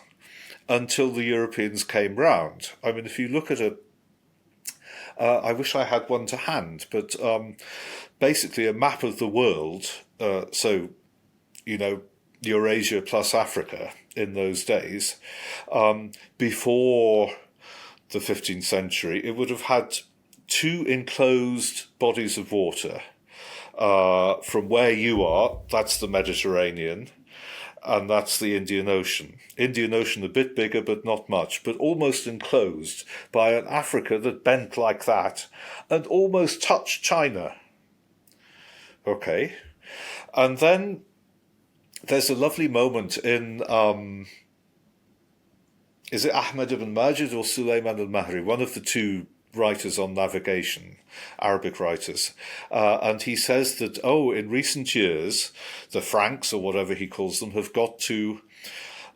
until the Europeans came round. I mean, if you look at I wish I had one to hand, but basically a map of the world, so, Eurasia plus Africa in those days, before the 15th century, it would have had 2 enclosed bodies of water. From where you are, that's the Mediterranean, and that's the Indian Ocean. Indian Ocean a bit bigger, but not much, but almost enclosed by an Africa that bent like that and almost touched China. Okay. And then there's a lovely moment in, is it Ahmed ibn Majid or Suleiman al-Mahri? One of the 2 writers on navigation, Arabic writers. And he says that, in recent years, the Franks, or whatever he calls them, have got to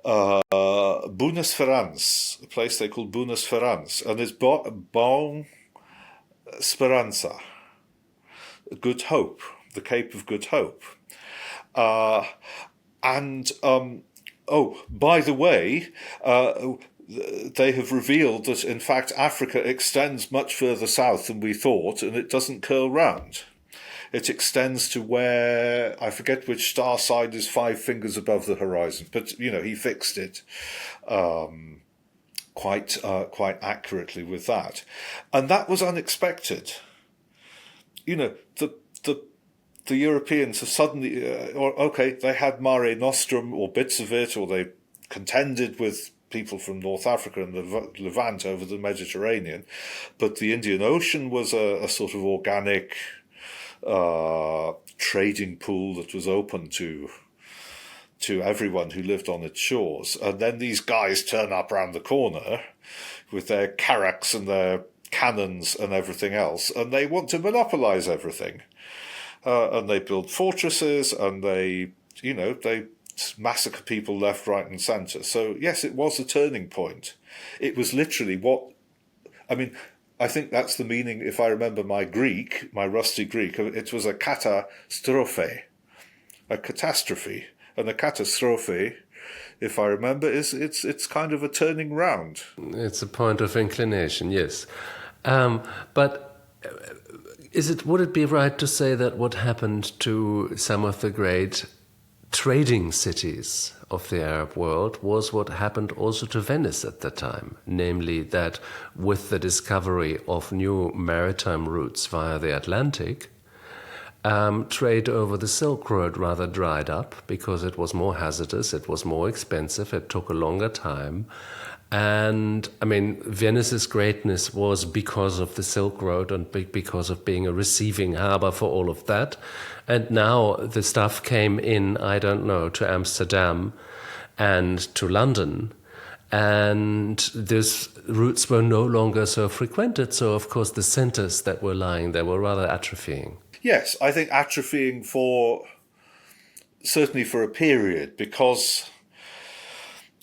Buenos Ferrans, a place they call Buenos Ferrans, and it's Bon Speranza, Good Hope, the Cape of Good Hope. By the way, they have revealed that, in fact, Africa extends much further south than we thought, and it doesn't curl round. It extends to where, I forget which star sign is 5 fingers above the horizon, but, he fixed it quite accurately with that. And that was unexpected. The Europeans have suddenly, they had Mare Nostrum or bits of it, or they contended with people from North Africa and the Levant over the Mediterranean, but the Indian Ocean was a sort of organic trading pool that was open to everyone who lived on its shores. And then these guys turn up round the corner with their carracks and their cannons and everything else, and they want to monopolize everything. And they build fortresses, and they massacre people left, right, and centre. So, yes, it was a turning point. It was literally I think that's the meaning, if I remember my rusty Greek, it was a katastrophe, a catastrophe. And a catastrophe, if I remember, it's kind of a turning round. It's a point of inclination, yes. But Would it be right to say that what happened to some of the great trading cities of the Arab world was what happened also to Venice at the time? Namely, that with the discovery of new maritime routes via the Atlantic, trade over the Silk Road rather dried up because it was more hazardous, it was more expensive, it took a longer time. And I mean, Venice's greatness was because of the Silk Road and because of being a receiving harbor for all of that. And now the stuff came in, I don't know, to Amsterdam and to London. And these routes were no longer so frequented. So, of course, the centers that were lying there were rather atrophying. Yes, I think atrophying certainly for a period, because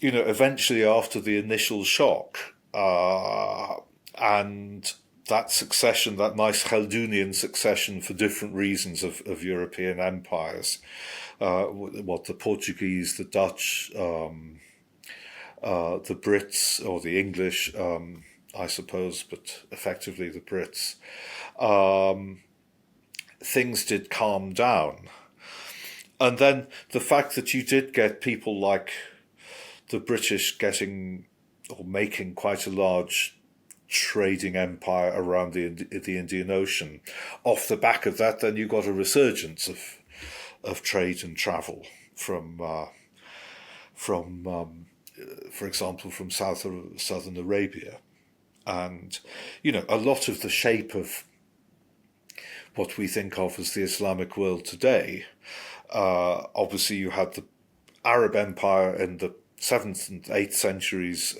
eventually after the initial shock and that succession, that nice Khaldounian succession for different reasons of European empires, the Portuguese, the Dutch, the Brits, or the English, I suppose, but effectively the Brits, things did calm down. And then the fact that you did get people like the British getting or making quite a large trading empire around the Indian Ocean. Off the back of that, then you got a resurgence of trade and travel from for example, from southern Arabia, and a lot of the shape of what we think of as the Islamic world today. Obviously, you had the Arab Empire in the 7th and 8th centuries,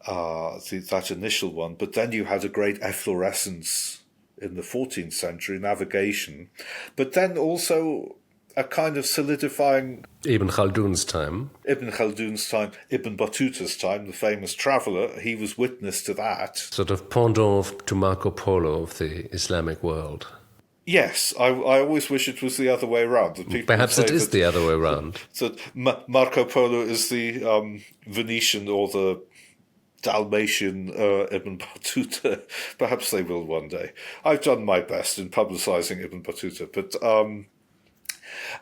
that initial one, but then you had a great efflorescence in the 14th century, navigation, but then also a kind of solidifying... Ibn Khaldun's time, Ibn Battuta's time, the famous traveller, he was witness to that. Sort of pendant to Marco Polo of the Islamic world. Yes, I always wish it was the other way around. Perhaps it is the other way around. So Marco Polo is the Venetian or the Dalmatian Ibn Battuta. Perhaps they will one day. I've done my best in publicising Ibn Battuta,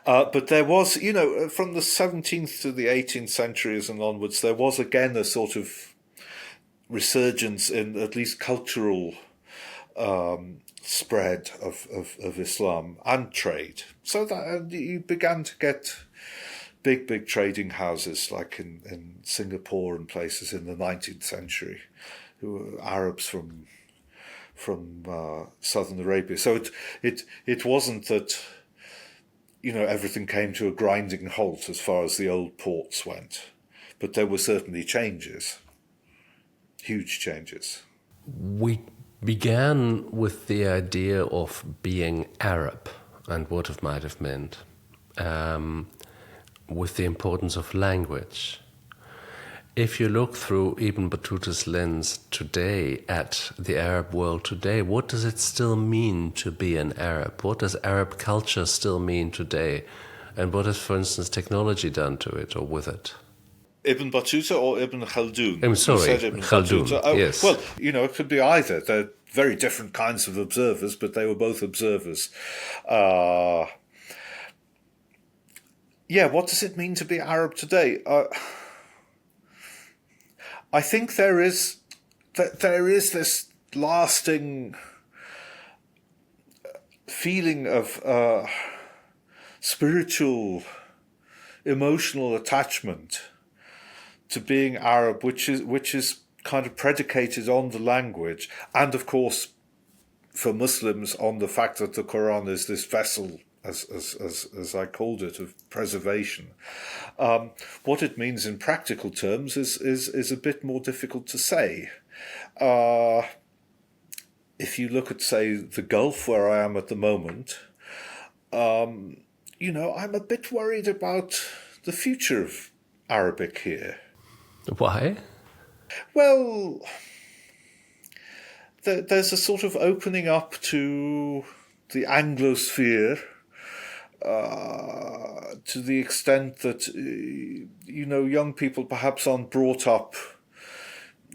but there was, from the 17th to the 18th centuries and onwards, there was again a sort of resurgence in at least cultural spread of Islam and trade. So that you began to get big trading houses like in Singapore and places in the 19th century, who were Arabs from southern Arabia. So it wasn't that everything came to a grinding halt as far as the old ports went, but there were certainly changes, huge changes. We began with the idea of being Arab and what it might have meant, with the importance of language. If you look through Ibn Battuta's lens today at the Arab world today, what does it still mean to be an Arab? What does Arab culture still mean today? And what has, for instance, technology done to it or with it? Ibn Battuta or Ibn Khaldun? I'm sorry, Khaldun, yes. Well, it could be either. They're very different kinds of observers, but they were both observers. What does it mean to be Arab today? I think there is this lasting feeling of spiritual, emotional attachment to being Arab, which is kind of predicated on the language, and of course, for Muslims, on the fact that the Quran is this vessel, as I called it, of preservation. What it means in practical terms is a bit more difficult to say. If you look at, say, the Gulf, where I am at the moment, I'm a bit worried about the future of Arabic here. Why? Well, there's a sort of opening up to the Anglosphere, to the extent that, young people perhaps aren't brought up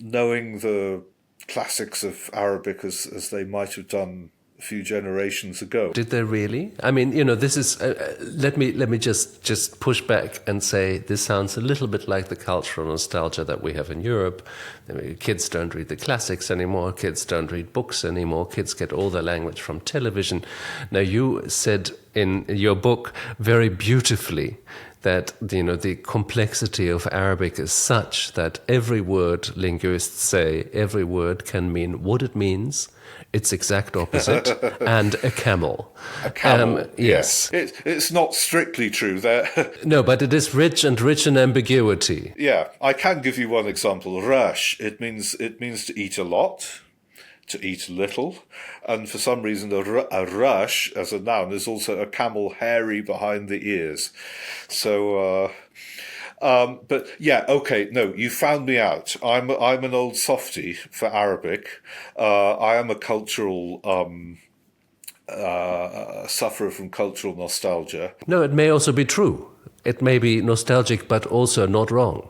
knowing the classics of Arabic as they might have done a few generations ago. Did they really? I mean, this is. Let me just push back and say this sounds a little bit like the cultural nostalgia that we have in Europe. I mean, kids don't read the classics anymore. Kids don't read books anymore. Kids get all their language from television. Now, you said in your book very beautifully that the complexity of Arabic is such that every word, linguists say, every word can mean what it means, its exact opposite, and a camel. A camel, yes. It's not strictly true. No, but it is rich in ambiguity. Yeah, I can give you one example. Rash, it means to eat a lot, to eat little, and for some reason a rash as a noun is also a camel hairy behind the ears. So, but yeah, okay, no, you found me out. I'm an old softie for Arabic. I am a cultural sufferer from cultural nostalgia. No, it may also be true. It may be nostalgic, but also not wrong.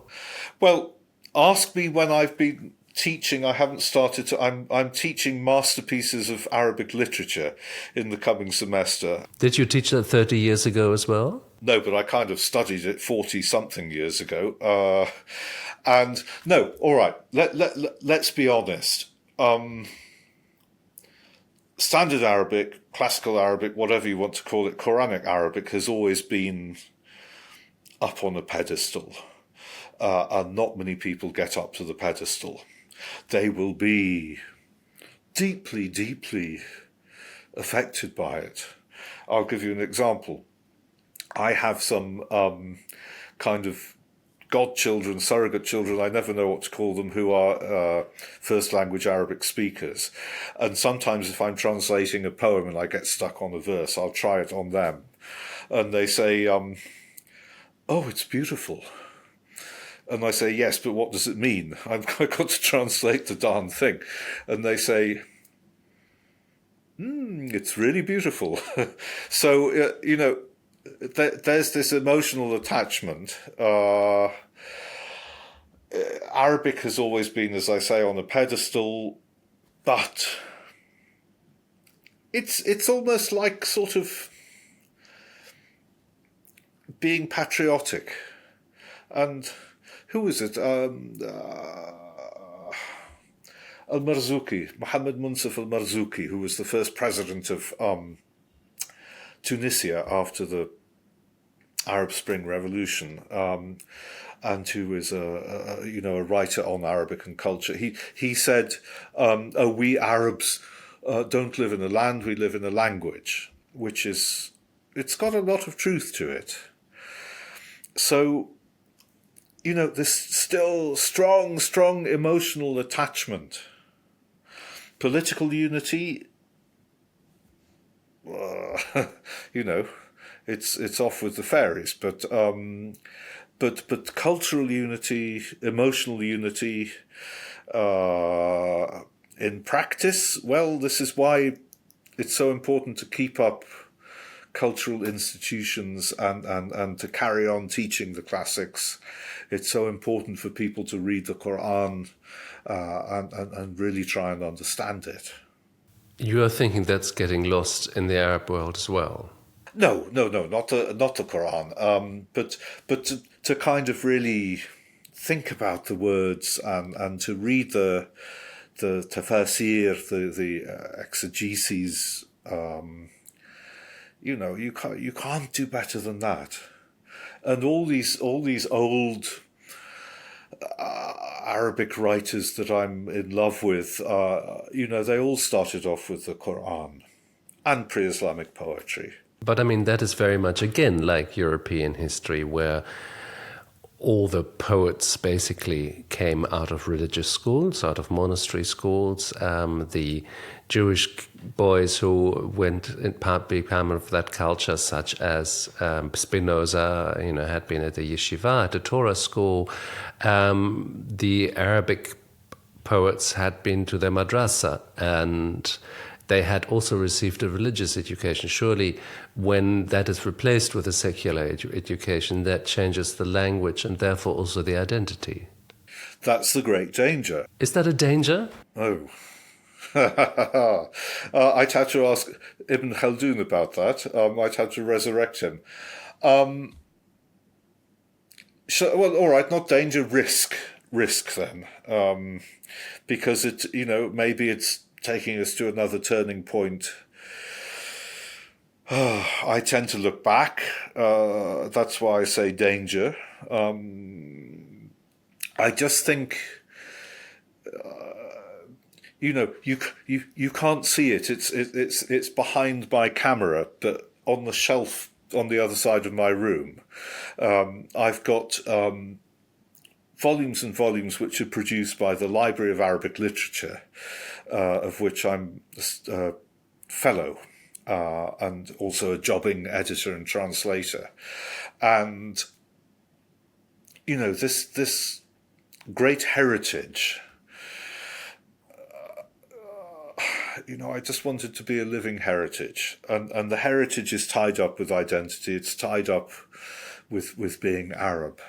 Well, ask me when I've been teaching. I haven't started to. I'm teaching masterpieces of Arabic literature in the coming semester. Did you teach that 30 years ago as well? No, but I kind of studied it 40-something years ago. And no, all right. Let's be honest. Standard Arabic, classical Arabic, whatever you want to call it, Quranic Arabic has always been up on a pedestal, and not many people get up to the pedestal. They will be deeply, deeply affected by it. I'll give you an example. I have some kind of godchildren, surrogate children, I never know what to call them, who are first language Arabic speakers. And sometimes if I'm translating a poem and I get stuck on a verse, I'll try it on them. And they say, oh, it's beautiful. And I say, yes, but what does it mean? I've got to translate the darn thing. And they say, it's really beautiful. So, there's this emotional attachment. Arabic has always been, as I say, on a pedestal, but it's almost like sort of being patriotic. And who is it? Al-Marzouki, Mohammed Munsif al-Marzouki, who was the first president of Tunisia after the Arab Spring Revolution, and who is a writer on Arabic and culture. He said, we Arabs don't live in a land, we live in a language, which is, it's got a lot of truth to it. So, this still strong emotional attachment. Political unity, it's off with the fairies, but cultural unity, emotional unity, in practice, well, this is why it's so important to keep up cultural institutions and to carry on teaching the classics. It's so important for people to read the Quran and really try and understand it. You are thinking that's getting lost in the Arab world as well? No, not the Quran, but to kind of really think about the words and to read the tafasir, the exegeses. You can't do better than that. And all these old Arabic writers that I'm in love with, they all started off with the Quran and pre-Islamic poetry. But I mean, that is very much, again, like European history, where all the poets basically came out of religious schools, out of monastery schools. The Jewish boys who went in part became of that culture, such as Spinoza, had been at the yeshiva, at the Torah school. The Arabic poets had been to the madrasa, and they had also received a religious education. Surely, when that is replaced with a secular education, that changes the language and therefore also the identity. That's the great danger. Is that a danger? Oh. I'd have to ask Ibn Khaldun about that. I'd have to resurrect him. Well, all right, not danger, risk then, because maybe it's taking us to another turning point. I tend to look back. That's why I say danger. I just think. You can't see it. It's behind my camera, but on the shelf on the other side of my room, I've got volumes and volumes which are produced by the Library of Arabic Literature, of which I'm a fellow and also a jobbing editor and translator, and this great heritage. I just want it to be a living heritage. And the heritage is tied up with identity. It's tied up with being Arab.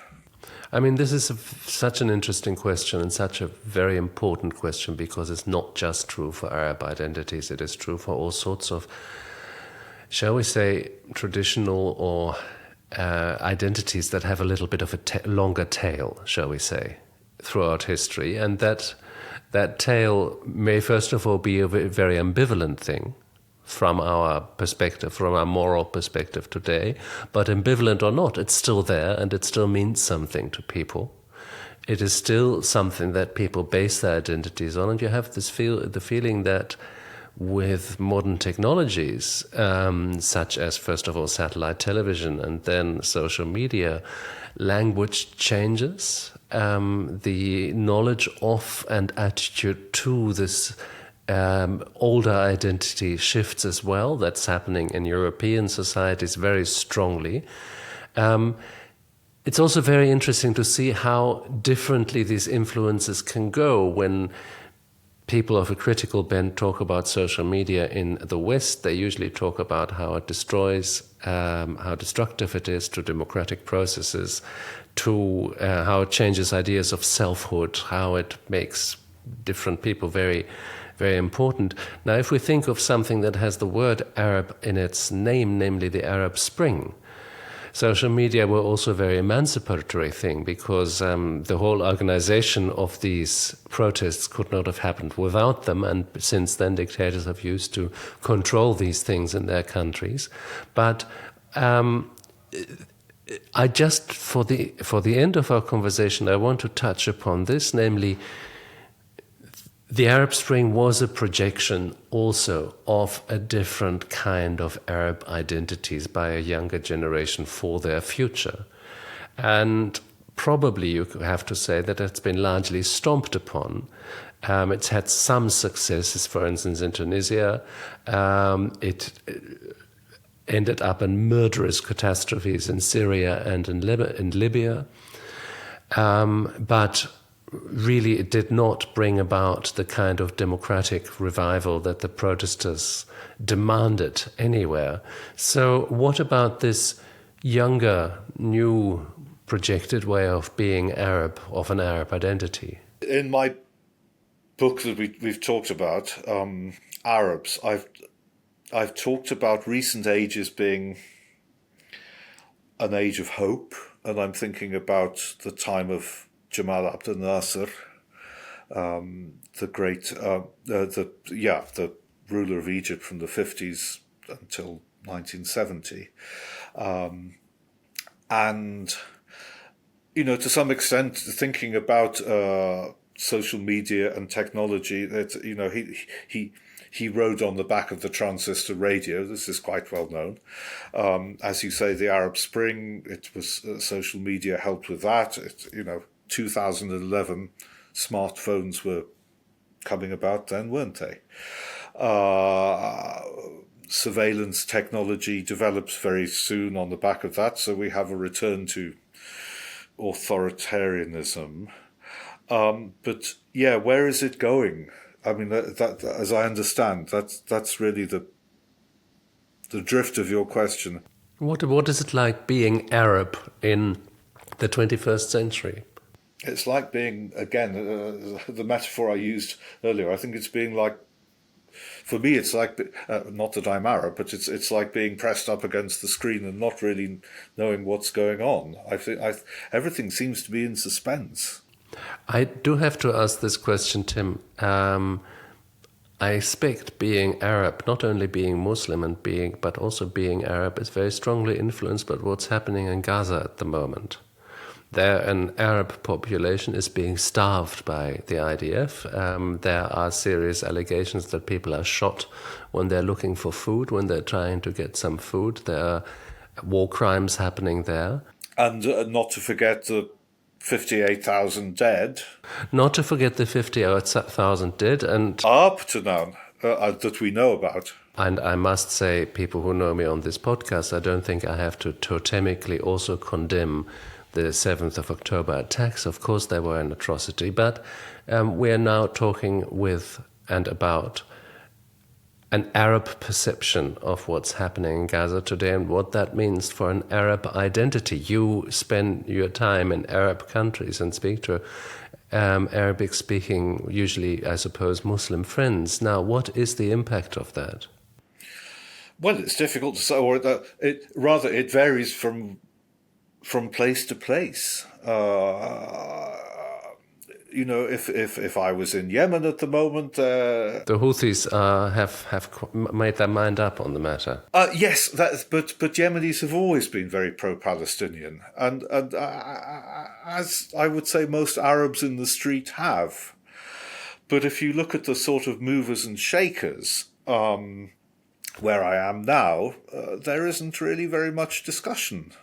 I mean, this is such an interesting question and such a very important question, because it's not just true for Arab identities. It is true for all sorts of, shall we say, traditional or identities that have a little bit of a longer tail, shall we say, throughout history. And that tale may first of all be a very ambivalent thing from our perspective, from our moral perspective today. But ambivalent or not, it's still there and it still means something to people. It is still something that people base their identities on. And you have the feeling that with modern technologies, such as, first of all, satellite television and then social media, language changes. The knowledge of and attitude to this older identity shifts as well. That's happening in European societies very strongly. It's also very interesting to see how differently these influences can go when people of a critical bent talk about social media in the West. They usually talk about how it destroys, how destructive it is to democratic processes, to how it changes ideas of selfhood, how it makes different people very, very important. Now, if we think of something that has the word Arab in its name, namely the Arab Spring, social media were also a very emancipatory thing, because the whole organization of these protests could not have happened without them. And since then, dictators have used to control these things in their countries. But I just, for the end of our conversation, I want to touch upon this, namely, the Arab Spring was a projection also of a different kind of Arab identities by a younger generation for their future. And probably you have to say that it's been largely stomped upon. It's had some successes, for instance, in Tunisia. It ended up in murderous catastrophes in Syria and in Libya. But really, it did not bring about the kind of democratic revival that the protesters demanded anywhere. So what about this younger, new, projected way of being Arab, of an Arab identity? In my book that we've talked about, Arabs, I've talked about recent ages being an age of hope, and I'm thinking about the time of Jamal Abdel Nasser, the great, the ruler of Egypt from the 50s until 1970, and to some extent, thinking about social media and technology. That he rode on the back of the transistor radio. This is quite well known. As you say, the Arab Spring. It was social media helped with that. 2011, smartphones were coming about then, weren't they? Surveillance technology develops very soon on the back of that, so we have a return to authoritarianism. But yeah, where is it going? I mean, that as I understand, that's really the drift of your question. What is it like being Arab in the 21st century? It's like being, again, the metaphor I used earlier. I think it's being like, for me, it's like, not that I'm Arab, but it's like being pressed up against the screen and not really knowing what's going on. I think everything seems to be in suspense. I do have to ask this question, Tim. I expect being Arab, not only being Muslim but also being Arab, is very strongly influenced by what's happening in Gaza at the moment. There, an Arab population is being starved by the IDF. There are serious allegations that people are shot when they're looking for food, when they're trying to get some food. There are war crimes happening there. And not to forget the 58,000 dead. Not to forget the 58,000 dead. And up to now, that we know about. And I must say, people who know me on this podcast, I don't think I have to totemically also condemn the 7th of October attacks. Of course, they were an atrocity, but we are now talking with and about an Arab perception of what's happening in Gaza today and what that means for an Arab identity. You spend your time in Arab countries and speak to Arabic-speaking, usually, I suppose, Muslim friends. Now, what is the impact of that? Well, it's difficult to say, or it varies from place to place. If I was in Yemen at the moment, the Houthis have made their mind up on the matter. Yes, but Yemenis have always been very pro-Palestinian, and as I would say, most Arabs in the street have. But if you look at the sort of movers and shakers, where I am now, there isn't really very much discussion.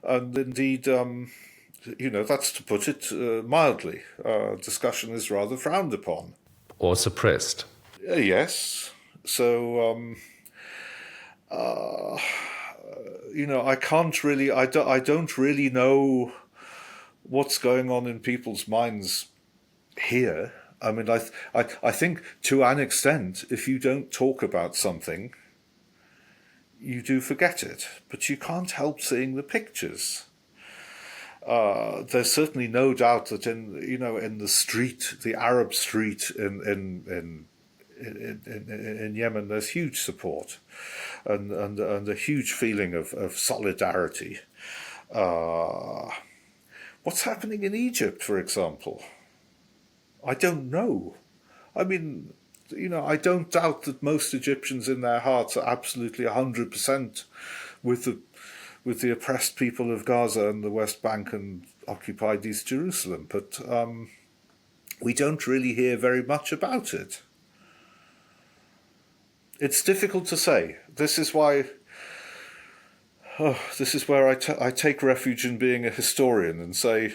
And indeed, that's to put it mildly. Discussion is rather frowned upon. Or suppressed. Yes. So, I can't really, I don't really know what's going on in people's minds here. I mean, I think to an extent, if you don't talk about something, you do forget it, but you can't help seeing the pictures. There's certainly no doubt that in the street, the Arab street in Yemen, there's huge support and a huge feeling of solidarity. What's happening in Egypt, for example? I don't know. I mean, I don't doubt that most Egyptians in their hearts are absolutely 100% with the oppressed people of Gaza and the West Bank and occupied East Jerusalem, but we don't really hear very much about it. It's difficult to say. This is why. This is where I take refuge in being a historian and say,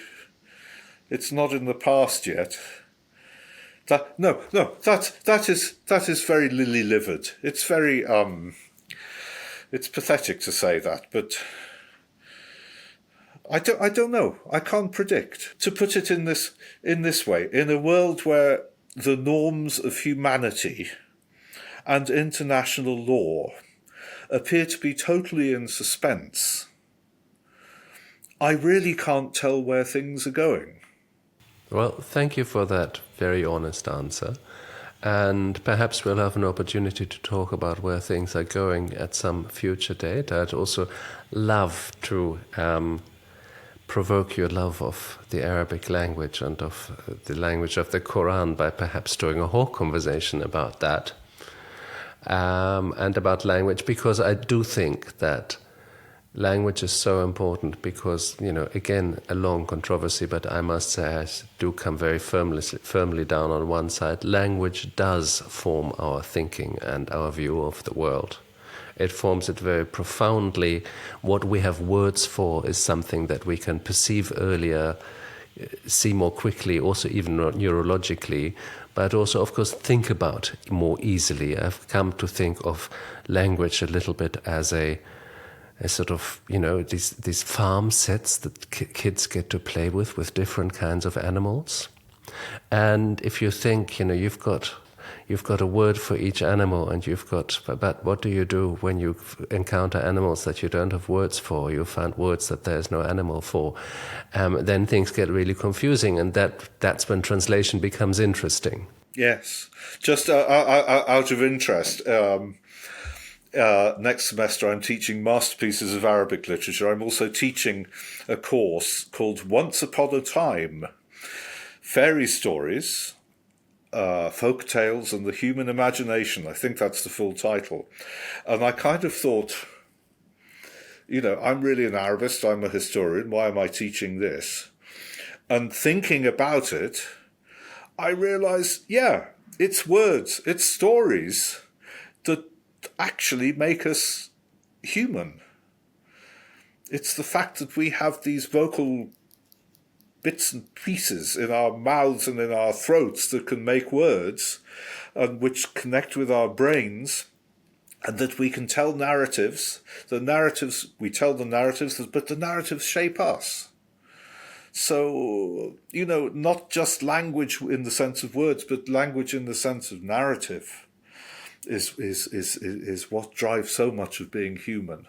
it's not in the past yet. That is very lily-livered. It's very it's pathetic to say that, but I don't know. I can't predict. To put it in this way, in a world where the norms of humanity and international law appear to be totally in suspense, I really can't tell where things are going. Well, thank you for that very honest answer. And perhaps we'll have an opportunity to talk about where things are going at some future date. I'd also love to provoke your love of the Arabic language and of the language of the Quran by perhaps doing a whole conversation about that and about language, because I do think that language is so important because, again, a long controversy, but I must say I do come very firmly down on one side. Language does form our thinking and our view of the world. It forms it very profoundly. What we have words for is something that we can perceive earlier, see more quickly, also even neurologically, but also, of course, think about more easily. I've come to think of language a little bit as a sort of, these farm sets that kids get to play with different kinds of animals. And if you think, you've got you've got a word for each animal, and but what do you do when you encounter animals that you don't have words for? You find words that there's no animal for. Then things get really confusing, and that's when translation becomes interesting. Yes. Just out of interest, next semester I'm teaching masterpieces of Arabic literature. I'm also teaching a course called Once Upon a Time, Fairy Stories, Folk Tales and the Human Imagination. I think that's the full title. And I kind of thought, I'm really an Arabist, I'm a historian, why am I teaching this? And thinking about it, I realized, it's words, it's stories that actually make us human. It's the fact that we have these vocal bits and pieces in our mouths and in our throats that can make words and which connect with our brains, and that we can tell narratives. We tell the narratives, but the narratives shape us. So, not just language in the sense of words, but language in the sense of narrative is what drives so much of being human.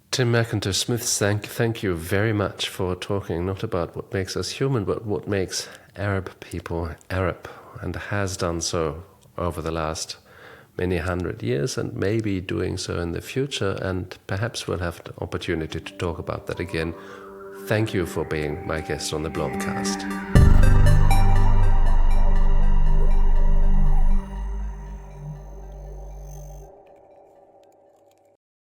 Tim McIntosh-Smith, thank you very much for talking not about what makes us human, but what makes Arab people Arab, and has done so over the last many hundred years, and maybe doing so in the future, and perhaps we'll have the opportunity to talk about that again. Thank you for being my guest on the BlomCast.